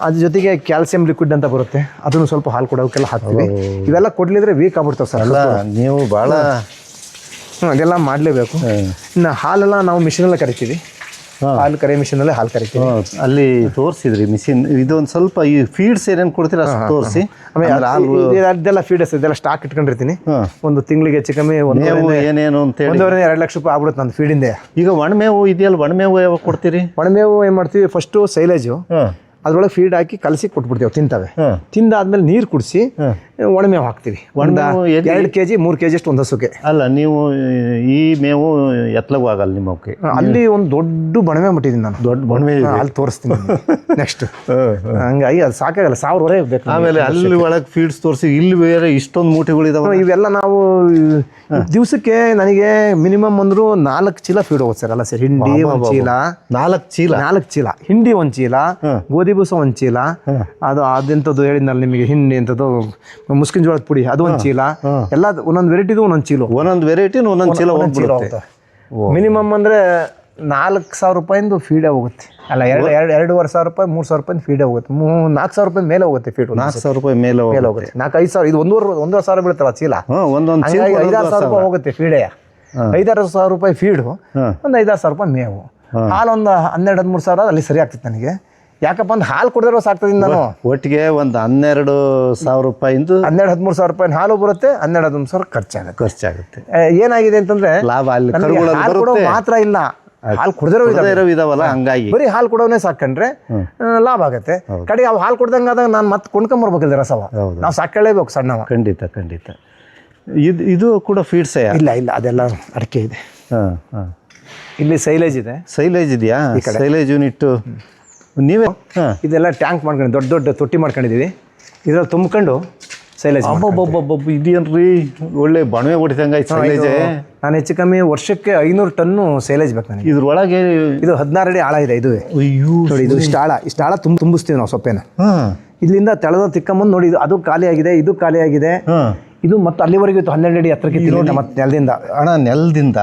ಅದ್ರ ಜೊತೆಗೆ ಕ್ಯಾಲ್ಸಿಯಂ ಲಿಕ್ವಿಡ್ ಅಂತ ಬರುತ್ತೆ, ಅದನ್ನು ಸ್ವಲ್ಪ ಹಾಲು ಕೊಡೋಕೆಲ್ಲ ಹಾಕ್ತೀವಿ. ಇವೆಲ್ಲ ಕೊಡ್ಲಿದ್ರೆ ವೀಕ್ ಆಗ್ಬಿಡ್ತಾವೆ ಸರ್. ನೀವು ಭಾಳ ಅದೆಲ್ಲ ಮಾಡಲೇಬೇಕು. ಇನ್ನು ಹಾಲೆಲ್ಲ ನಾವು ಮಿಷಿನಲ್ಲೇ ಕರಿತೀವಿ, ಹಾಲು ಕರೆ ಮಿಷಿನಲ್ಲೇ ಹಾಲು ಕರಿತೀವಿ. ಅಲ್ಲಿ ತೋರಿಸಿದ್ರಿ ಮಿಷಿನ್, ಇದೊಂದು ಸ್ವಲ್ಪ ಈ ಫೀಡ್ಸ್ ಏನೇನು ಕೊಡ್ತೀರಾ ಅಷ್ಟು ತೋರಿಸಿ. ಆಮೇಲೆ ಅದೆಲ್ಲ ಫೀಡರ್ಸ್ ಇದೆಲ್ಲ ಸ್ಟಾಕ್ ಇಟ್ಕೊಂಡಿರ್ತೀನಿ. ಒಂದು ತಿಂಗಳಿಗೆ ಹೆಚ್ಚು ಕಮ್ಮಿ ಏನೇನು ಅಂತ 1.5-2 ಲಕ್ಷ ರೂಪಾಯಿ ಆಗ್ಬಿಡುತ್ತೆ ನನ್ನ ಫೀಡಿಂದ. ಈಗ ಒಣಮೇವು ಇದೆಯಲ್ಲ, ಒಣಮೇವು ಯಾವಾಗ ಕೊಡ್ತೀರಿ? ಒಣಮೇವು ಏನು ಮಾಡ್ತೀವಿ, ಫಸ್ಟು ಸೈಲೇಜು ಅದ್ರೊಳಗೆ ಫೀಡ್ ಹಾಕಿ ಕಲಸಿ ಕೊಟ್ಬಿಡ್ತೀವಿ, ತಿಂತವೆ. ತಿಂದಾದ್ಮೇಲೆ ನೀರು ಕುಡಿಸಿ ಒಣಮೇವು ಹಾಕ್ತೀವಿ. 2 ಕೆ ಜಿ 3 ಕೆ ಜಿ ಅಷ್ಟು ಒಂದು ಹಸುಗೆ. ಅಲ್ಲ, ನೀವು ಈ ಮೇವು ಎತ್ತಲಗೂ ಆಗಲ್ಲ ನಿಮ್ಮಕ್ಕೆ. ಅಲ್ಲಿ ಒಂದು ದೊಡ್ಡ ಬಣವೆ ಬಿಟ್ಟಿದ್ದೀನಿ ನಾನು, ದೊಡ್ಡ ಬಣವೆ ಅಲ್ಲಿ ತೋರಿಸ್ತೀನಿ ನೆಕ್ಸ್ಟ್. ಹಂಗಾಗಿ ಅದು ಸಾಕಾಗಲ್ಲ, 1000 ಹೊರೆ ಬೇಕು. ಆಮೇಲೆ ಅಲ್ಲಿ ಒಳಗೆ ಫೀಡ್ಸ್ ತೋರಿಸಿ, ಇಲ್ಲಿ ಬೇರೆ ಇಷ್ಟೊಂದು ಮೂಟೆಗಳಿದಾವೆ. ಇವೆಲ್ಲ ನಾವು ದಿವಸಕ್ಕೆ ನನಗೆ ಮಿನಿಮಮ್ ಅಂದ್ರು 4 ಚೀಲ ಫೀಡ್ ಹೋಗುತ್ತೆ ಸರ್. ಅಲ್ಲ ಸರ್, ಹಿಂಡಿ 1 ಚೀಲ, 4 ಚೀಲ ಹಿಂಡಿ, 1 ಚೀಲ ಗೋಧಿ ಬೂಸ, 1 ಚೀಲ, ಅದೆಂಥದ್ದು ಹೇಳಿದ್ನಲ್ಲ ನಿಮಗೆ, ಹಿಂಡಿ ಎಂಥದ್ದು ಮುಸ್ಕಿನ ಜೋಳದ ಪುಡಿ ಅದು 1 ಚೀಲ, ಎಲ್ಲ ಒಂದೊಂದು ವೆರೈಟಿದು ಒಂದೊಂದು ಚೀಲ, ಒಂದೊಂದು ಚೀಲ ಹೋಗ್ಬಿಡುತ್ತೆ. ಮಿನಿಮಮ್ ಅಂದರೆ 4,000 ರೂಪಾಯಿಂದು ಫೀಡೇ ಹೋಗುತ್ತೆ. ಅಲ್ಲ, 2,500 ರೂಪಾಯಿ 3,000 ರೂಪಾಯಿ ಫೀಡೇ ಹೋಗುತ್ತೆ. 4,000 ರೂಪಾಯಿ ಮೇಲೆ ಹೋಗುತ್ತೆ ಫೀಡ್. 4,000 ರೂಪಾಯಿ ಮೇಲೆ ಹೋಗುತ್ತೆ. 4-5,000 ಇದು 1,500 ಸಾವಿರ ಬೀಳ್ತಲ್ಲ ಚೀಲ. 5,000 ರೂಪಾಯಿ ಹೋಗುತ್ತೆ ಫೀಡೇ. 5,000 ರೂಪಾಯಿ ಫೀಡು, ಒಂದು 5,000 ರೂಪಾಯಿ ಮೇವು. ಹಾಲು ಒಂದು 12-13 ಸಾವಿರ ಅಲ್ಲಿ ಸರಿ ಆಗ್ತಿತ್ತು ನನಗೆ. ಯಾಕಪ್ಪ ಅಂದ್ರೆ ಹಾಲು ಕೊಡಿದ್ರೆ ಸಾಕ್ತದೆ. ನಾನು ಒಟ್ಟಿಗೆ ಒಂದು 12,000 ರೂಪಾಯಿಂದು 12-13 ಸಾವಿರ ರೂಪಾಯಿ ಹಾಲು ಬರುತ್ತೆ, 12-13 ಸಾವಿರ ಖರ್ಚಾಗುತ್ತೆ. ಏನಾಗಿದೆ ಅಂತಂದ್ರೆ ಲಾಭ ಅಲ್ಲಿ ಹಾಲು ಕೊಡೋ ಮಾತ್ರ ಇಲ್ಲ, ಹಾಲು ಕುಡಿದಿರೋ ಇದಾವಲ್ಲ, ಹಂಗಾಗಿ ಬರೀ ಹಾಲು ಕೊಡೋನೇ ಸಾಕೊಂಡ್ರೆ ಲಾಭ ಆಗುತ್ತೆ. ಕಡೆಗೆ ಅವು ಹಾಲು ಕೊಡ್ದಂಗಾದಾಗ ನಾನು ಮತ್ತೆ ಕೊಂಡ್ಕೊಂಬರ್ಬೇಕಿಲ್ಲ ರಸವ, ನಾವು ಸಾಕೊಳ್ಳೇಬೇಕು ಸಣ್ಣವ. ಖಂಡಿತ. ಇದು ಕೂಡ ಫೀಡ್ಸ್ ಇಲ್ಲ, ಅದೆಲ್ಲ ಅಡಿಕೆ ಇದೆ. ಇಲ್ಲಿ ಸೈಲೇಜ್ ಇದೆ. ಸೈಲೇಜ್ ಇದೆಯಾ? ಸೈಲೇಜ್ ಯೂನಿಟ್ ನೀವೇ? ಇದೆಲ್ಲ ಟ್ಯಾಂಕ್ ಮಾಡ್ಕೊಂಡು ದೊಡ್ಡ ತೊಟ್ಟಿ ಮಾಡ್ಕೊಂಡಿದ್ದೀವಿ. ಇದ್ರಲ್ಲಿ ತುಂಬ್ಕೊಂಡು ಸೈಲೇಜ್. ಇದೇನ್ರಿ ಒಳ್ಳೆ ಬಣವೆ ಹೊಡಿತಂಗ ಸೈಲೇಜ್. ನಾನು ಹೆಚ್ಚು ಕಮ್ಮಿ ವರ್ಷಕ್ಕೆ 500 ಟನ್ನು ಸೈಲೇಜ್ ಬೇಕು ನನಗೆ. ಇದ್ರೊಳಗೆ ಇದು 16 ಅಡಿ ಆಳ ಇದೆ. ಇದುವೇ ನೋಡಿ, ಇದು ಇಷ್ಟ ಆಳ ತುಂಬಿಸ್ತೀವಿ ನಾವು ಸೊಪ್ಪೇನ. ಇಲ್ಲಿಂದ ತೆಳೆದ ತಿಕ್ಕಂಬಂದು ನೋಡಿ, ಅದು ಖಾಲಿ ಆಗಿದೆ, ಇದು ಖಾಲಿ ಆಗಿದೆ. ಇದು ಮತ್ತೆ ಅಲ್ಲಿವರೆಗೂ ಇತ್ತು 12 ಅಡಿ ಎತ್ತರಕ್ಕೆ ಮತ್ತೆ ನೆಲದಿಂದ. ನೆಲದಿಂದ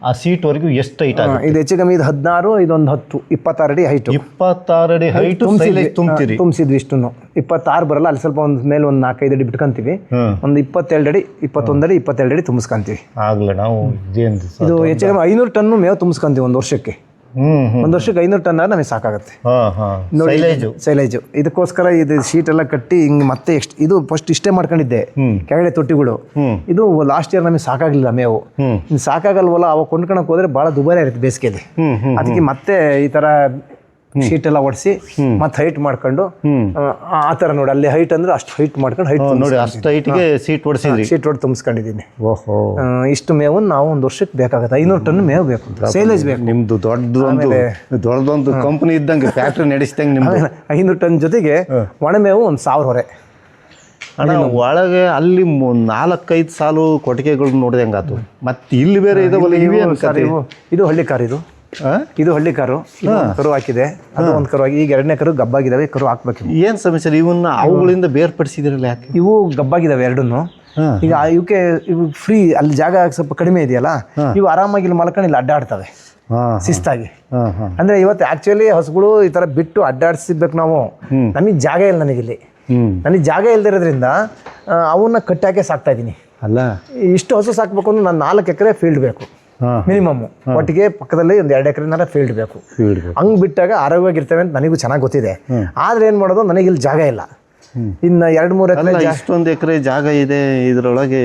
ಆ ಸೀಟ್ವರೆಗೂ ಎಷ್ಟು ಹೈಟ್ ಆಗುತ್ತೆ? ಇದು ಹೆಚ್ಚು ಕಮ್ಮಿ ಇದು 16, ಇದೊಂದು 10, 26 ಅಡಿ ಹೈಟ್. 26 ಅಡಿ ಹೈಟ್ ತುಂಬಿಸಿದ್ವಿ. ಇಷ್ಟು 26 ಬರಲ್ಲ, ಅಲ್ಲಿ ಸ್ವಲ್ಪ ಒಂದು ಮೇಲೆ ಒಂದು 4-5 ಅಡಿ ಬಿಟ್ಕೊಂತೀವಿ. ಒಂದು 22 ಅಡಿ 21 ಅಡಿ 22 ಅಡಿ ತುಂಬಿಸ್ಕೊಂತೀವಿ. ಆಗ್ಲೇ ನಾವು ಇದು ಹೆಚ್ಚು ಕಮ್ಮಿ 500 ಟನ್ನು ಮೇವು ತುಂಬಿಸ್ಕೊಂತೀವಿ ಒಂದು ವರ್ಷಕ್ಕೆ. ಒಂದು ವರ್ಷಕ್ಕೆ 500 ಟನ್ ಆದ್ರೆ ನಮಗೆ ಸಾಕಾಗುತ್ತೆ. ಸೈಲೇಜು ಇದಕ್ಕೋಸ್ಕರ ಇದು ಶೀಟ್ ಎಲ್ಲ ಕಟ್ಟಿ ಹಿಂಗ್ ಮತ್ತೆ ಇದು ಫಸ್ಟ್ ಇಷ್ಟೇ ಮಾಡ್ಕೊಂಡಿದ್ದೆ, ಕೆಳಗಡೆ ತೊಟ್ಟಿಗಳು. ಇದು ಲಾಸ್ಟ್ ಇಯರ್ ನಮಗೆ ಸಾಕಾಗಲಿಲ್ಲ ಮೇವು. ಸಾಕಾಗಲ್ವಲ್ಲ, ಅವಾಗ ಕೊಂಡ್ಕೊಳಕ್ ಹೋದ್ರೆ ಬಹಳ ದುಬಾರಿ ಇರುತ್ತೆ ಬೇಸಿಗೆಯಲ್ಲಿ. ಅದಕ್ಕೆ ಮತ್ತೆ ಈ ತರ ಶೀಟ್ ಎಲ್ಲ ಒಡಿಸಿ ಮತ್ತೆ ಹೈಟ್ ಮಾಡ್ಕೊಂಡು ಆ ಥರ ನೋಡಿ, ಅಲ್ಲಿ ಹೈಟ್ ಅಂದ್ರೆ ಅಷ್ಟು ಹೈಟ್ ಮಾಡ್ಕೊಂಡು ಹೈಟ್ ನೋಡಿ, ಅಷ್ಟು ಹೈಟ್ಗೆ ಸೀಟ್ ಹೊಡಿಸಿದ್ರಿ. ಸೀಟ್ ಹೊಡೆದು ತುಂಬಿಸ್ಕೊಂಡಿದ್ದೀನಿ. ಇಷ್ಟು ಮೇವು ನಾವು ಒಂದು ವರ್ಷಕ್ಕೆ ಬೇಕಾಗುತ್ತೆ. 500 ಟನ್ ಮೇವು ಬೇಕು, ಸೈಲೇಜ್ ಬೇಕು. ನಿಮ್ದು ದೊಡ್ಡದೊಂದು ಕಂಪನಿ ಇದ್ದಂಗೆ, ಫ್ಯಾಕ್ಟ್ರಿ ನಡೆಸಿದಂಗೆ ನಿಮ್ದು. 500 ಟನ್ ಜೊತೆಗೆ ಒಣಮೇವು ಒಂದು 1000 ಹೊರೆ. ಒಳಗೆ ಅಲ್ಲಿ 4-5 ಸಾಲು ಕೊಟ್ಟಿಗೆಗಳು ನೋಡಿದಂಗಾತು. ಮತ್ತೆ ಇಲ್ಲಿ ಬೇರೆ ಇದಾವಲ್ಲ, ಇದು ಹಳ್ಳಿ ಕಾರ್. ಇದು ಹಳ್ಳಿ ಕಾರು. ಕರು ಹಾಕಿದೆ, ಅದು ಒಂದು ಕರು ಆಗಿ, ಈಗ 2ನೇ ಕರು ಗಬ್ಬಾಗಿದ್ದಾವೆ. ಕರು ಹಾಕ್ಬೇಕು. ಏನ್ ಸಮಸ್ಯೆ? ಇವನ್ನ ಅವುಗಳಿಂದ ಬೇರ್ಪಡಿಸಿದ್ರಲ್ಲ ಯಾಕೆ? ಇವು ಗಬ್ಬಾಗಿದ್ದಾವೆ ಎರಡನ್ನು. ಈಗ ಇವಕ್ಕೆ ಇವು ಫ್ರೀ, ಅಲ್ಲಿ ಜಾಗ ಸ್ವಲ್ಪ ಕಡಿಮೆ ಇದೆಯಲ್ಲ, ಇವು ಆರಾಮಾಗಿ ಇಲ್ಲಿ ಮಲ್ಕೊಂಡು ಇಲ್ಲಿ ಅಡ್ಡಾಡ್ತವೆ. ಶಿಸ್ತಾಗಿ. ಅಂದ್ರೆ ಇವತ್ತು ಆಕ್ಚುಲಿ ಹಸುಗಳು ಈ ತರ ಬಿಟ್ಟು ಅಡ್ಡಾಡಿಸ್ಬೇಕು ನಾವು. ನಮಗೆ ಜಾಗ ಇಲ್ಲ, ನನಗಿಲ್ಲಿ ನನಗೆ ಜಾಗ ಇಲ್ದಿರೋದ್ರಿಂದ ಅವನ್ನ ಕಟ್ಟಾಕೆ ಸಾಕ್ತಾ ಇದ್ದೀನಿ. ಅಲ್ಲ ಇಷ್ಟು ಹಸು ಸಾಕ್ಬೇಕು ಅಂದ್ರೆ ನಾನು 4 ಎಕರೆ ಫೀಲ್ಡ್ ಬೇಕು ಮಿನಿಮಮ್. ಒಟ್ಟಿಗೆ ಪಕ್ಕದಲ್ಲಿ ಒಂದು 2 ಎಕರೆನಾರ ಫೀಲ್ಡ್ ಬೇಕು. ಹಂಗ್ ಬಿಟ್ಟಾಗ ಆರೋಗ್ಯವಾಗಿರ್ತೇವೆ ಅಂತ ನನಗೂ ಚೆನ್ನಾಗಿ ಗೊತ್ತಿದೆ. ಆದ್ರೆ ಏನ್ ಮಾಡೋದು, ನನಗೆ ಇಲ್ಲಿ ಜಾಗ ಇಲ್ಲ. ಇನ್ನು 2-3 ಎಕರೆ ಇಷ್ಟೊಂದು ಎಕರೆ ಜಾಗ ಇದೆ, ಇದ್ರೊಳಗೆ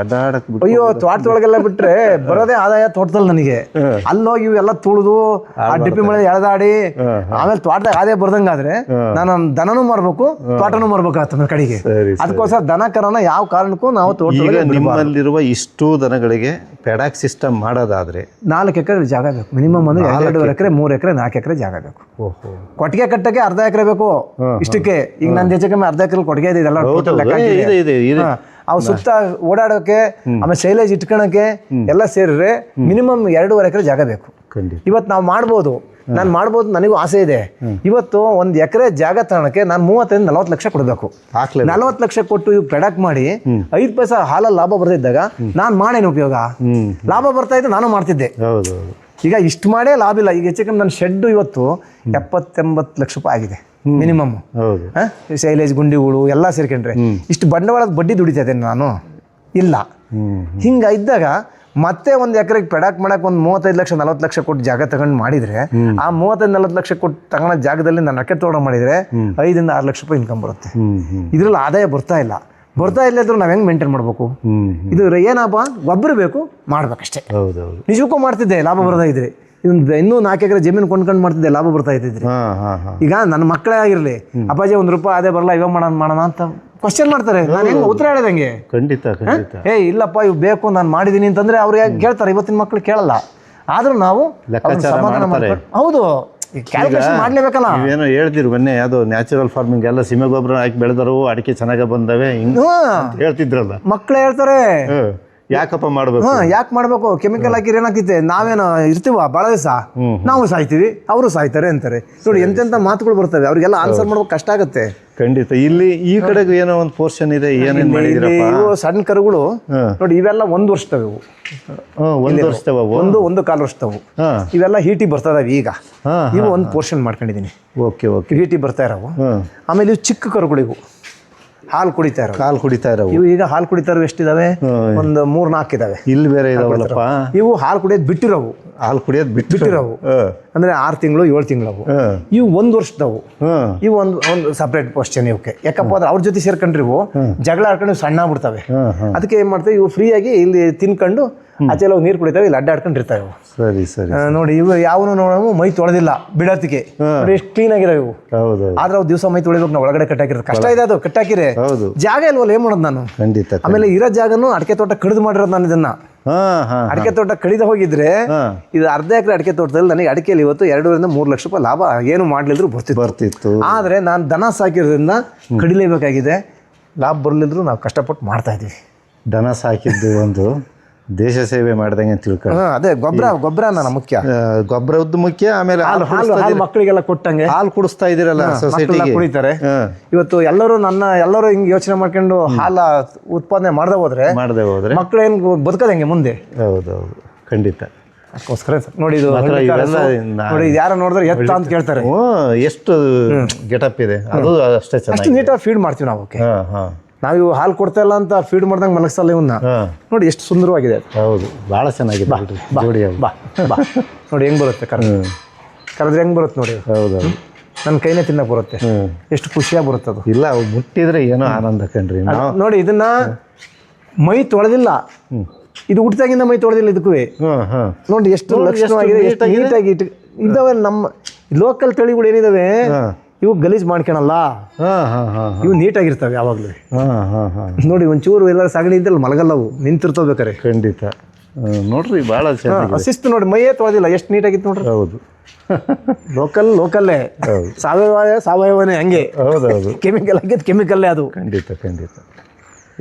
ಅಡ್ಡಾಡಕ್ ಅಯ್ಯೋ ತೋಟದೊಳಗೆಲ್ಲ ಬಿಟ್ರೆ ಬರೋದೇ ಆದಾಯ ತೋಟದಲ್ಲಿ ನನಗೆ. ಅಲ್ಲೋಗಿ ಇವೆಲ್ಲ ತುಳಿದು ಆ ಡಿಪ್ಪಿ ಮಳೆ ಎಳೆದಾಡಿ ಆಮೇಲೆ ತೋಟದಾಗ ಆದಾಯ ಬರ್ದಂಗಾದ್ರೆ ನಾನು ದನನೂ ಮಾರ್ಬೇಕು, ತೋಟನೂ ಮಾರ್ಬೇಕಾಗ್ತದೆ ಕಡೆಗೆ. ಅದಕ್ಕೋಸ್ಕರ ದನ ಕರನ ಯಾವ ಕಾರಣಕ್ಕೂ ನಾವು ತೋಟ. ನಿಮ್ಮಲ್ಲಿರುವ ಇಷ್ಟು ದನಗಳಿಗೆ ಪೆಡಾಕ್ ಸಿಸ್ಟಮ್ ಮಾಡೋದಾದ್ರೆ 4 ಎಕರೆ ಜಾಗ ಬೇಕು ಮಿನಿಮಮ್. ಅಂದ್ರೆ 2.5 ಎಕರೆ 3 ಎಕರೆ 4 ಎಕರೆ ಜಾಗ ಬೇಕು. ಕೊಟ್ಟಿಗೆ ಕಟ್ಟಕ್ಕೆ ಅರ್ಧ ಎಕರೆ ಬೇಕು ಇಷ್ಟಕ್ಕೆ. ಈಗ ನನ್ನ ಹೆಚ್ಚು ಕಮ್ಮಿ ಅರ್ಧ ಎಕರೆ ಕೊಟ್ಟಿಗೆ ಇದೆ ಇದೆಲ್ಲ. ಅವು ಸುತ್ತ ಓಡಾಡೋಕೆ ಆಮೇಲೆ ಶೈಲೇಜ್ ಇಟ್ಕೊಳಕ್ಕೆ ಎಲ್ಲ ಸೇರಿದ್ರೆ ಮಿನಿಮಮ್ 2.5 ಎಕರೆ ಜಾಗ ಬೇಕು. ಇವತ್ತು ನಾವು ಮಾಡ್ಬೋದು, ನಾನು ಮಾಡ್ಬೋದು, ನನಗೂ ಆಸೆ ಇದೆ. ಇವತ್ತು 1 ಎಕರೆ ಜಾಗ ತಗೊಳಕ್ಕೆ ನಾನು 35-40 ಲಕ್ಷ ಕೊಡಬೇಕು. 40 ಲಕ್ಷ ಕೊಟ್ಟು ಇವು ಪೆಡಾಕ್ ಮಾಡಿ 5 ಪೈಸಾ ಹಾಲಲ್ಲಿ ಲಾಭ ಬರ್ತಿದ್ದಾಗ ನಾನು ಮಾಡೇನು ಉಪಯೋಗ? ಲಾಭ ಬರ್ತಾ ಇದ್ದೆ, ನಾನು ಮಾಡ್ತಿದ್ದೆ. ಈಗ ಇಷ್ಟು ಮಾಡೇ ಲಾಭ ಇಲ್ಲ. ಈಗ ಹೆಚ್ಚು ಕಮ್ಮಿ ನನ್ನ ಶೆಡ್ ಇವತ್ತು 70-80 ಲಕ್ಷ ರೂಪಾಯಿ ಆಗಿದೆ ಮಿನಿಮಮ್. ಶೈಲೇಜ್ ಗುಂಡಿಗಳು ಎಲ್ಲ ಸೇರ್ಕೊಂಡ್ರೆ ಇಷ್ಟು ಬಂಡವಾಳದ ಬಡ್ಡಿ ದುಡಿತಾ ಇದ್ದೇನೆ ನಾನು ಇಲ್ಲ. ಹಿಂಗ ಇದ್ದಾಗ ಮತ್ತೆ 1 ಎಕರೆಗೆ ಪೆಡಾಕ್ ಮಾಡಕ್ ಒಂದು 35-40 ಲಕ್ಷ ಕೊಟ್ಟು ಜಾಗ ತಗೊಂಡು ಮಾಡಿದ್ರೆ ಆ 35-40 ಲಕ್ಷ ಕೊಟ್ಟು ತಗೊಳ್ಳೋ ಜಾಗದಲ್ಲಿ ನಾನು ಅಕ್ಕೆ ತೋಟ ಮಾಡಿದ್ರೆ 5-6 ಲಕ್ಷ ರೂಪಾಯಿ ಇನ್ಕಮ್ ಬರುತ್ತೆ. ಇದ್ರಲ್ಲಿ ಆದಾಯ ಬರ್ತಾ ಇಲ್ಲ ಇದ್ರು ನಾವ್ ಹೆಂಗ್ ಮೇಂಟೈನ್ ಮಾಡ್ಬೇಕು? ಇದು ಏನಪ್ಪ, ಗೊಬ್ಬರ ಬೇಕು, ಮಾಡ್ಬೇಕಷ್ಟೇ. ನಿಜಕ್ಕೂ ಮಾಡ್ತಿದ್ದೆ ಲಾಭ ಬರ್ತಾ ಇದ್ರೆ. ಇನ್ನೂ 4 ಎಕರೆ ಜಮೀನು ಕೊಂಡ್ಕೊಂಡು ಮಾಡ್ತಿದ್ದೆ, ಲಾಭ ಬರ್ತಾ ಇದ್ದಿದ್ರಿ. ಈಗ ನನ್ನ ಮಕ್ಕಳೇ ಆಗಿರ್ಲಿ, ಅಪ್ಪಾಜಿ 1 ರೂಪಾಯಿ ಅದೇ ಬರಲ್ಲ, ಇವಾಗ ಮಾಡೋಣ ಅಂತ ಕ್ವಶನ್ ಮಾಡ್ತಾರೆ. ನಾನು ಹೆಂಗ್ ಉತ್ತರ ಹೇಳಿದಂಗೆ? ಇಲ್ಲಪ್ಪ ಇವ್ ಬೇಕು, ನಾನು ಮಾಡಿದೀನಿ ಅಂತಂದ್ರೆ ಅವ್ರು ಕೇಳ್ತಾರೆ. ಇವತ್ತಿನ ಮಕ್ಳು ಕೇಳಲ್ಲ. ಆದ್ರೂ ನಾವು ಸಮಾಧಾನ ಮಾಡ್ಕೊಂಡು, ಹೌದು ಕ್ಯಾಲ್ಕುಲೇಷನ್ ಮಾಡ್ಲೇಬೇಕಲ್ಲ. ಏನೋ ಹೇಳ್ತಿರು ಮೊನ್ನೆ, ಯಾವ್ದೋ ನ್ಯಾಚುರಲ್ ಫಾರ್ಮಿಂಗ್ ಎಲ್ಲ ಸೀಮೆ ಗೊಬ್ಬರ ಹಾಕಿ ಬೆಳೆದರು, ಅಡಿಕೆ ಚೆನ್ನಾಗ ಬಂದವೆ ಹೇಳ್ತಿದ್ರಲ್ಲ. ಮಕ್ಳು ಹೇಳ್ತಾರೆ ಯಾಕಪ್ಪ ಮಾಡ್ಬೇಕು, ಯಾಕೆ ಮಾಡ್ಬೇಕು, ಕೆಮಿಕಲ್ ಹಾಕಿದ್ರೆ ಏನಾಗ್ತಿದೆ, ನಾವೇನೋ ಇರ್ತೀವ ಭಾಳ ದಿವಸ, ನಾವು ಸಾಯ್ತೀವಿ, ಅವರು ಸಾಯ್ತಾರೆ ಅಂತಾರೆ. ನೋಡಿ ಎಂತೆಂತ ಮಾತುಗಳು ಬರ್ತವೆ, ಅವ್ರಿಗೆಲ್ಲ ಆನ್ಸರ್ ಮಾಡ್ಬೇಕು ಕಷ್ಟ ಆಗುತ್ತೆ. ಖಂಡಿತ. ಇಲ್ಲಿ ಈ ಕಡೆಗೂ ಏನೋ ಒಂದು ಪೋರ್ಷನ್ ಇದೆ, ಏನೇನ್ ಮಾಡಿದಿರಪ್ಪ? ಸಣ್ಣ ಕರುಗಳು ನೋಡಿ, ಇವೆಲ್ಲ 1 ವರ್ಷದವು, 1 ವರ್ಷದವು, 1.25 ವರ್ಷದವು. ಇವೆಲ್ಲ ಹೀಟಿ ಬರ್ತಾ ಇದಾವೆ ಈಗ. ಇವು ಒಂದು ಪೋರ್ಷನ್ ಮಾಡ್ಕೊಂಡಿದೀನಿ. ಹೀಟಿ ಬರ್ತಾ ಇರೋವು. ಆಮೇಲೆ ಇವು ಚಿಕ್ಕ ಕರುಗಳಿವು ಹಾಲು ಕುಡಿತಾ ಇರೋ ಇವು ಈಗ ಹಾಲು ಕುಡಿತಾ ಇರೋ ಎಷ್ಟಿದಾವೆ? ಒಂದು 3-4 ಇದಾವೆ. ಇಲ್ಲಿ ಬೇರೆ ಇದಾವಲ್ಲಪ್ಪ. ಇವು ಹಾಲು ಕುಡಿಯೋದು ಬಿಟ್ಟಿರೋವು. ಬಿಟ್ಟಿರೋವು ಅಂದ್ರೆ 6 ತಿಂಗಳು 7 ತಿಂಗಳವು. ಇವು 1 ವರ್ಷದವು. ಇವು ಒಂದು ಸಪ್ರೇಟ್ ಕ್ವಶನ್ ಇವಕ್ಕೆ. ಯಾಕಪ್ಪ ಅಂದ್ರೆ ಅವ್ರ ಜೊತೆ ಸೇರ್ಕೊಂಡ್ರಿ ಇವು ಜಗಳ ಆಡ್ಕೊಂಡು ಸಣ್ಣ ಆಗ್ಬಿಡ್ತವೆ. ಅದಕ್ಕೆ ಏನ್ ಮಾಡ್ತೇವೆ, ಇವು ಫ್ರೀ ಆಗಿ ಇಲ್ಲಿ ತಿನ್ಕೊಂಡು ಆಚೆಲ್ಲ ನೀರು ಕುಡಿತಾವೆ, ಇಲ್ಲಿ ಅಡ್ಡಾಡ್ಕೊಂಡಿರ್ತಾವೆ ಇವು. ನೋಡಿ ಇವು ಯಾವನು ನೋಡವು ಮೈ ತೊಳೆದಿಲ್ಲ ಬಿಡತ್ತಿಗೆ. ನೋಡಿ ಎಷ್ಟು ಕ್ಲೀನ್ ಆಗಿರೋ ಇವು. ಆದ್ರೆ ಅವು ದಿವಸ ಮೈ ತೊಳಿಬೇಕು, ನಾವು ಒಳಗಡೆ ಕಟ್ಟಾಕಿರೋದು ಕಷ್ಟ ಇದೆ. ಅದು ಕಟ್ಟಾಕಿರೆ ಜಾಗ ಇಲ್ವಲ್ಲ, ಏನ್ ಮಾಡೋದು ನಾನು? ಆಮೇಲೆ ಇರೋ ಜಾಗನು ಅಡಿಕೆ ತೋಟ ಕಡಿದು ಮಾಡಿರೋದು ನಾನು. ಇದನ್ನ ಅಡಿಕೆ ತೋಟ ಕಡಿದ ಹೋಗಿದ್ರೆ ಇದು ಅರ್ಧ ಎಕರೆ ಅಡಿಕೆ ತೋಟದಲ್ಲಿ ನನಗೆ ಅಡಿಕೆಯಲ್ಲಿ ಇವತ್ತು 2-3 ಲಕ್ಷ ರೂಪಾಯಿ ಲಾಭ ಏನು ಮಾಡ್ಲಿದ್ರು ಬರ್ತಿತ್ತು. ಆದ್ರೆ ನಾನು ದನ ಸಾಕಿರೋದ್ರಿಂದ ಕಡಿಲೇಬೇಕಾಗಿದೆ. ಲಾಭ ಬರ್ಲಿದ್ರು ನಾವು ಕಷ್ಟಪಟ್ಟು ಮಾಡ್ತಾ ಇದೀವಿ. ದನ ಸಾಕಿದ್ದು ಒಂದು ದೇಶ ಸೇವೆ ಮಾಡಿದಂಗೆ ತಿಳ್ಕೊಂಡು. ಅದೇ ಗೊಬ್ಬರ ನಾನು ಮುಖ್ಯ, ಗೊಬ್ಬರದ್ದು ಮುಖ್ಯ. ಆಮೇಲೆ ಹಾಲು ಮಕ್ಕಳಿಗೆಲ್ಲ ಕೊಟ್ಟಂಗೆ ಹಾಲು ಕುಡಿಸ್ತಾ ಇದೀರಲ್ಲ, ಸೊಸೈಟಿಗೆ ಕುಡಿತಾರೆ. ಇವತ್ತು ಎಲ್ಲರೂ ಹಿಂಗ್ ಯೋಚನೆ ಮಾಡ್ಕೊಂಡು ಹಾಲ ಉತ್ಪಾದನೆ ಮಾಡದೆ ಹೋದ್ರೆ ಮಕ್ಕಳು ಏನ್ ಬದುಕದ ಹೆಂಗೆ ಮುಂದೆ? ಹೌದೌದು, ಖಂಡಿತ. ಅದಕ್ಕೋಸ್ಕರ ನೋಡಿ, ಇದು ಯಾರು ನೋಡಿದ್ರೆ ಎತ್ತ ಅಂತ ಕೇಳ್ತಾರೆ. ಎಷ್ಟು ಗೆಟಪ್ ಇದೆ, ಅದು ಅಷ್ಟೇ ಚೆನ್ನಾಗಿ ನೀಟಾಗಿ ಫೀಡ್ ಮಾಡ್ತೀವಿ ನಾವು. ನಾವು ಇವು ಹಾಲು ಕೊಡ್ತಾ ಇಲ್ಲ ಅಂತ ಫೀಡ್ ಮಾಡ್ದಂಗೆ ಮನಸ್ಸಲ್ಲ ಇವನ್ನ. ನೋಡಿ ಎಷ್ಟು ಸುಂದರವಾಗಿದೆ. ಹೌದು, ಬಹಳ ಚೆನ್ನಾಗಿದೆ. ಬಾ ನೋಡಿ ಹೆಂಗ್ ಬರುತ್ತೆ, ಕರೆದ್ರೆ ಹೆಂಗ್ ಬರುತ್ತೆ ನೋಡಿ. ಹೌದೌದು, ನನ್ನ ಕೈನೇ ತಿನ್ನಕ್ ಬರುತ್ತೆ. ಎಷ್ಟು ಖುಷಿಯಾಗಿ ಬರುತ್ತೆ ಅದು. ಇಲ್ಲ, ಅವು ಮುಟ್ಟಿದ್ರೆ ಏನೋ ಆನಂದ ಕಣ್ರಿ. ನೋಡಿ ಇದನ್ನ ಮೈ ತೊಳೆದಿಲ್ಲ, ಇದು ಹುಟ್ಟಿದಾಗಿಂದ ಮೈ ತೊಳೆದಿಲ್ಲ ಇದಕ್ಕೂ. ನೋಡಿ ಎಷ್ಟು ಲಕ್ಷಣವಾಗಿದೆ, ಎಷ್ಟು ನೀಟಾಗಿ ಇದಾವೆ. ನಮ್ಮ ಲೋಕಲ್ ತಳಿಗಳು ಏನಿದಾವೆ ಇವು ಗಲೀಜ್ ಮಾಡ್ಕೊಳಲ್ಲ, ಇವು ನೀಟಾಗಿರ್ತವೆ ಯಾವಾಗ್ಲೂ. ನೋಡಿ ಒಂಚೂರು ಎಲ್ಲರೂ ಸಗಣಿ ಇದ್ದಲ್ಲಿ ಮಲಗಲ್ಲವು, ನಿಂತಿರ್ತವೆ ಬೇಕಾರೆ. ಖಂಡಿತ. ನೋಡ್ರಿ ಬಹಳ ಶಿಸ್ತು ನೋಡಿ, ಮೈಯೇ ತೊಳೆದಿಲ್ಲ, ಎಷ್ಟು ನೀಟಾಗಿತ್ತು ನೋಡ್ರಿ. ಹೌದು, ಲೋಕಲ್ಲೇ. ಸಾವಯವನೇ ಹಂಗೆ. ಹೌದೌದು, ಕೆಮಿಕಲ್ ಹಾಕಿದ್ ಕೆಮಿಕಲ್ಲೇ ಅದು. ಖಂಡಿತ.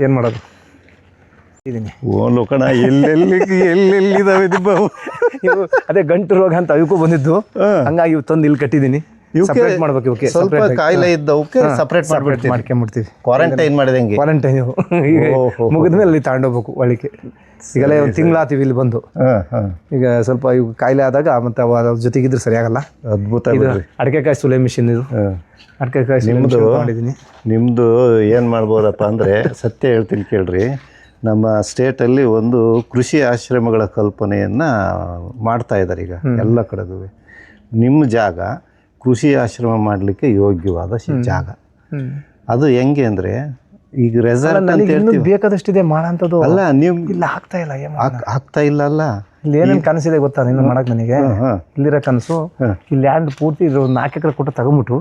ಏನ್ ಮಾಡೋದು? ಲೋಕಣ ಎಲ್ಲೆಲ್ಲಿದಾವೆ ದಿಬ್ಬವು. ಇವು ಅದೇ ಗಂಟು ರೋಗ ಅಂತ ಅವಕ್ಕೂ ಬಂದಿದ್ದು, ಹಂಗಾಗಿ ಇವು ತಂದು ಇಲ್ಲಿ ಕಟ್ಟಿದೀನಿ. ಸಪರೇಟ್ ಮಾಡ್ಬೇಕು ಇವಕ್ಕೆ. ಸ್ವಲ್ಪ ಕಾಯಿಲೆ ಇದ್ದವಕ್ಕೆ ಸಪರೇಟ್ ಮಾಡ್ಕೊಂಡ್ಬಿಡ್ತೀವಿ. ಕ್ವಾರಂಟೈನ್ ಮಾಡಿದಂಗೆ. ಕ್ವಾರಂಟೈನ್ ಮುಗಿದ್ಮೇಲೆ ಅಲ್ಲಿ ತಗೊಂಡೋಗ್ಬೇಕು ಒಳಗೆ. ಈಗಲೇ ಒಂದು ತಿಂಗಳಾತೀವಿ ಇಲ್ಲಿ ಬಂದು. ಹಾಂ ಹಾಂ ಈಗ ಸ್ವಲ್ಪ ಇವು ಕಾಯಿಲೆ ಆದಾಗ ಮತ್ತೆ ಅದ್ರ ಜೊತೆಗಿದ್ರೆ ಸರಿಯಾಗಲ್ಲ. ಅದ್ಭುತ ಇದು ಬಿಡ್ರಿ. ಅಡಿಕೆಕಾಯಿ ಸುಲೆ ಮಿಷಿನ್ ಇದು. ಹಾಂ ಅಡಿಕೆಕಾಯಿ ಸುಲೆ ಮಿಷಿನ್ ಮಾಡಿದ್ದೀನಿ. ನಿಮ್ಮದು ಏನು ಮಾಡ್ಬೋದಪ್ಪ ಅಂದರೆ ಸತ್ಯ ಹೇಳ್ತೀನಿ ಕೇಳ್ರಿ, ನಮ್ಮ ಸ್ಟೇಟಲ್ಲಿ ಒಂದು ಕೃಷಿ ಆಶ್ರಮಗಳ ಕಲ್ಪನೆಯನ್ನು ಮಾಡ್ತಾ ಇದ್ದಾರೆ ಈಗ ಎಲ್ಲ ಕಡೆಗೂ. ನಿಮ್ಮ ಜಾಗ ಕೃಷಿ ಆಶ್ರಮ ಮಾಡಲಿಕ್ಕೆ ಯೋಗ್ಯವಾದ ಜಾಗ. ಅದು ಹೆಂಗೆ ಅಂದರೆ ಈಗ ರೆಸಾರ್ಟ್ ಅಂತ ಇನ್ನೂ ಹೇಳ್ತೀವಿ, ಬೇಕಾದಷ್ಟಿದೆ ಮಾಡೋಂಥದ್ದು. ಅಲ್ಲ ನೀವು ಇಲ್ಲ ಆಗ್ತಾ ಇಲ್ಲ. ಆಗ್ತಾ ಇಲ್ಲ ಅಲ್ಲ. ಇಲ್ಲಿ ಏನೇನು ಕನಸಿದೆ ಗೊತ್ತಾ ನಿನ್ನ ಮಾಡಕ್ಕೆ ನನಗೆ? ಇಲ್ಲಿರೋ ಕನಸು ಇಲ್ಲಿ ಲ್ಯಾಂಡ್ ಪೂರ್ತಿ ಇರೋ 4 ಎಕರೆ ಕೊಟ್ಟು ತಗೊಂಬಿಟ್ಟು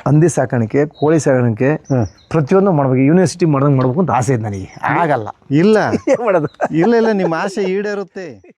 ಹಂದಿ ಸಾಕಾಣಿಕೆ, ಕೋಳಿ ಸಾಕಾಣಿಕೆ ಪ್ರತಿಯೊಂದು ಮಾಡ್ಬೇಕು. ಯೂನಿವರ್ಸಿಟಿ ಮಾಡ್ದಂಗೆ ಮಾಡ್ಬೇಕು ಅಂತ ಆಸೆ ಇದೆ ನನಗೆ. ಆಗಲ್ಲ. ಇಲ್ಲ ಮಾಡೋದು ಇಲ್ಲ ಇಲ್ಲ, ನಿಮ್ಮ ಆಸೆ ಈಡೇರುತ್ತೆ.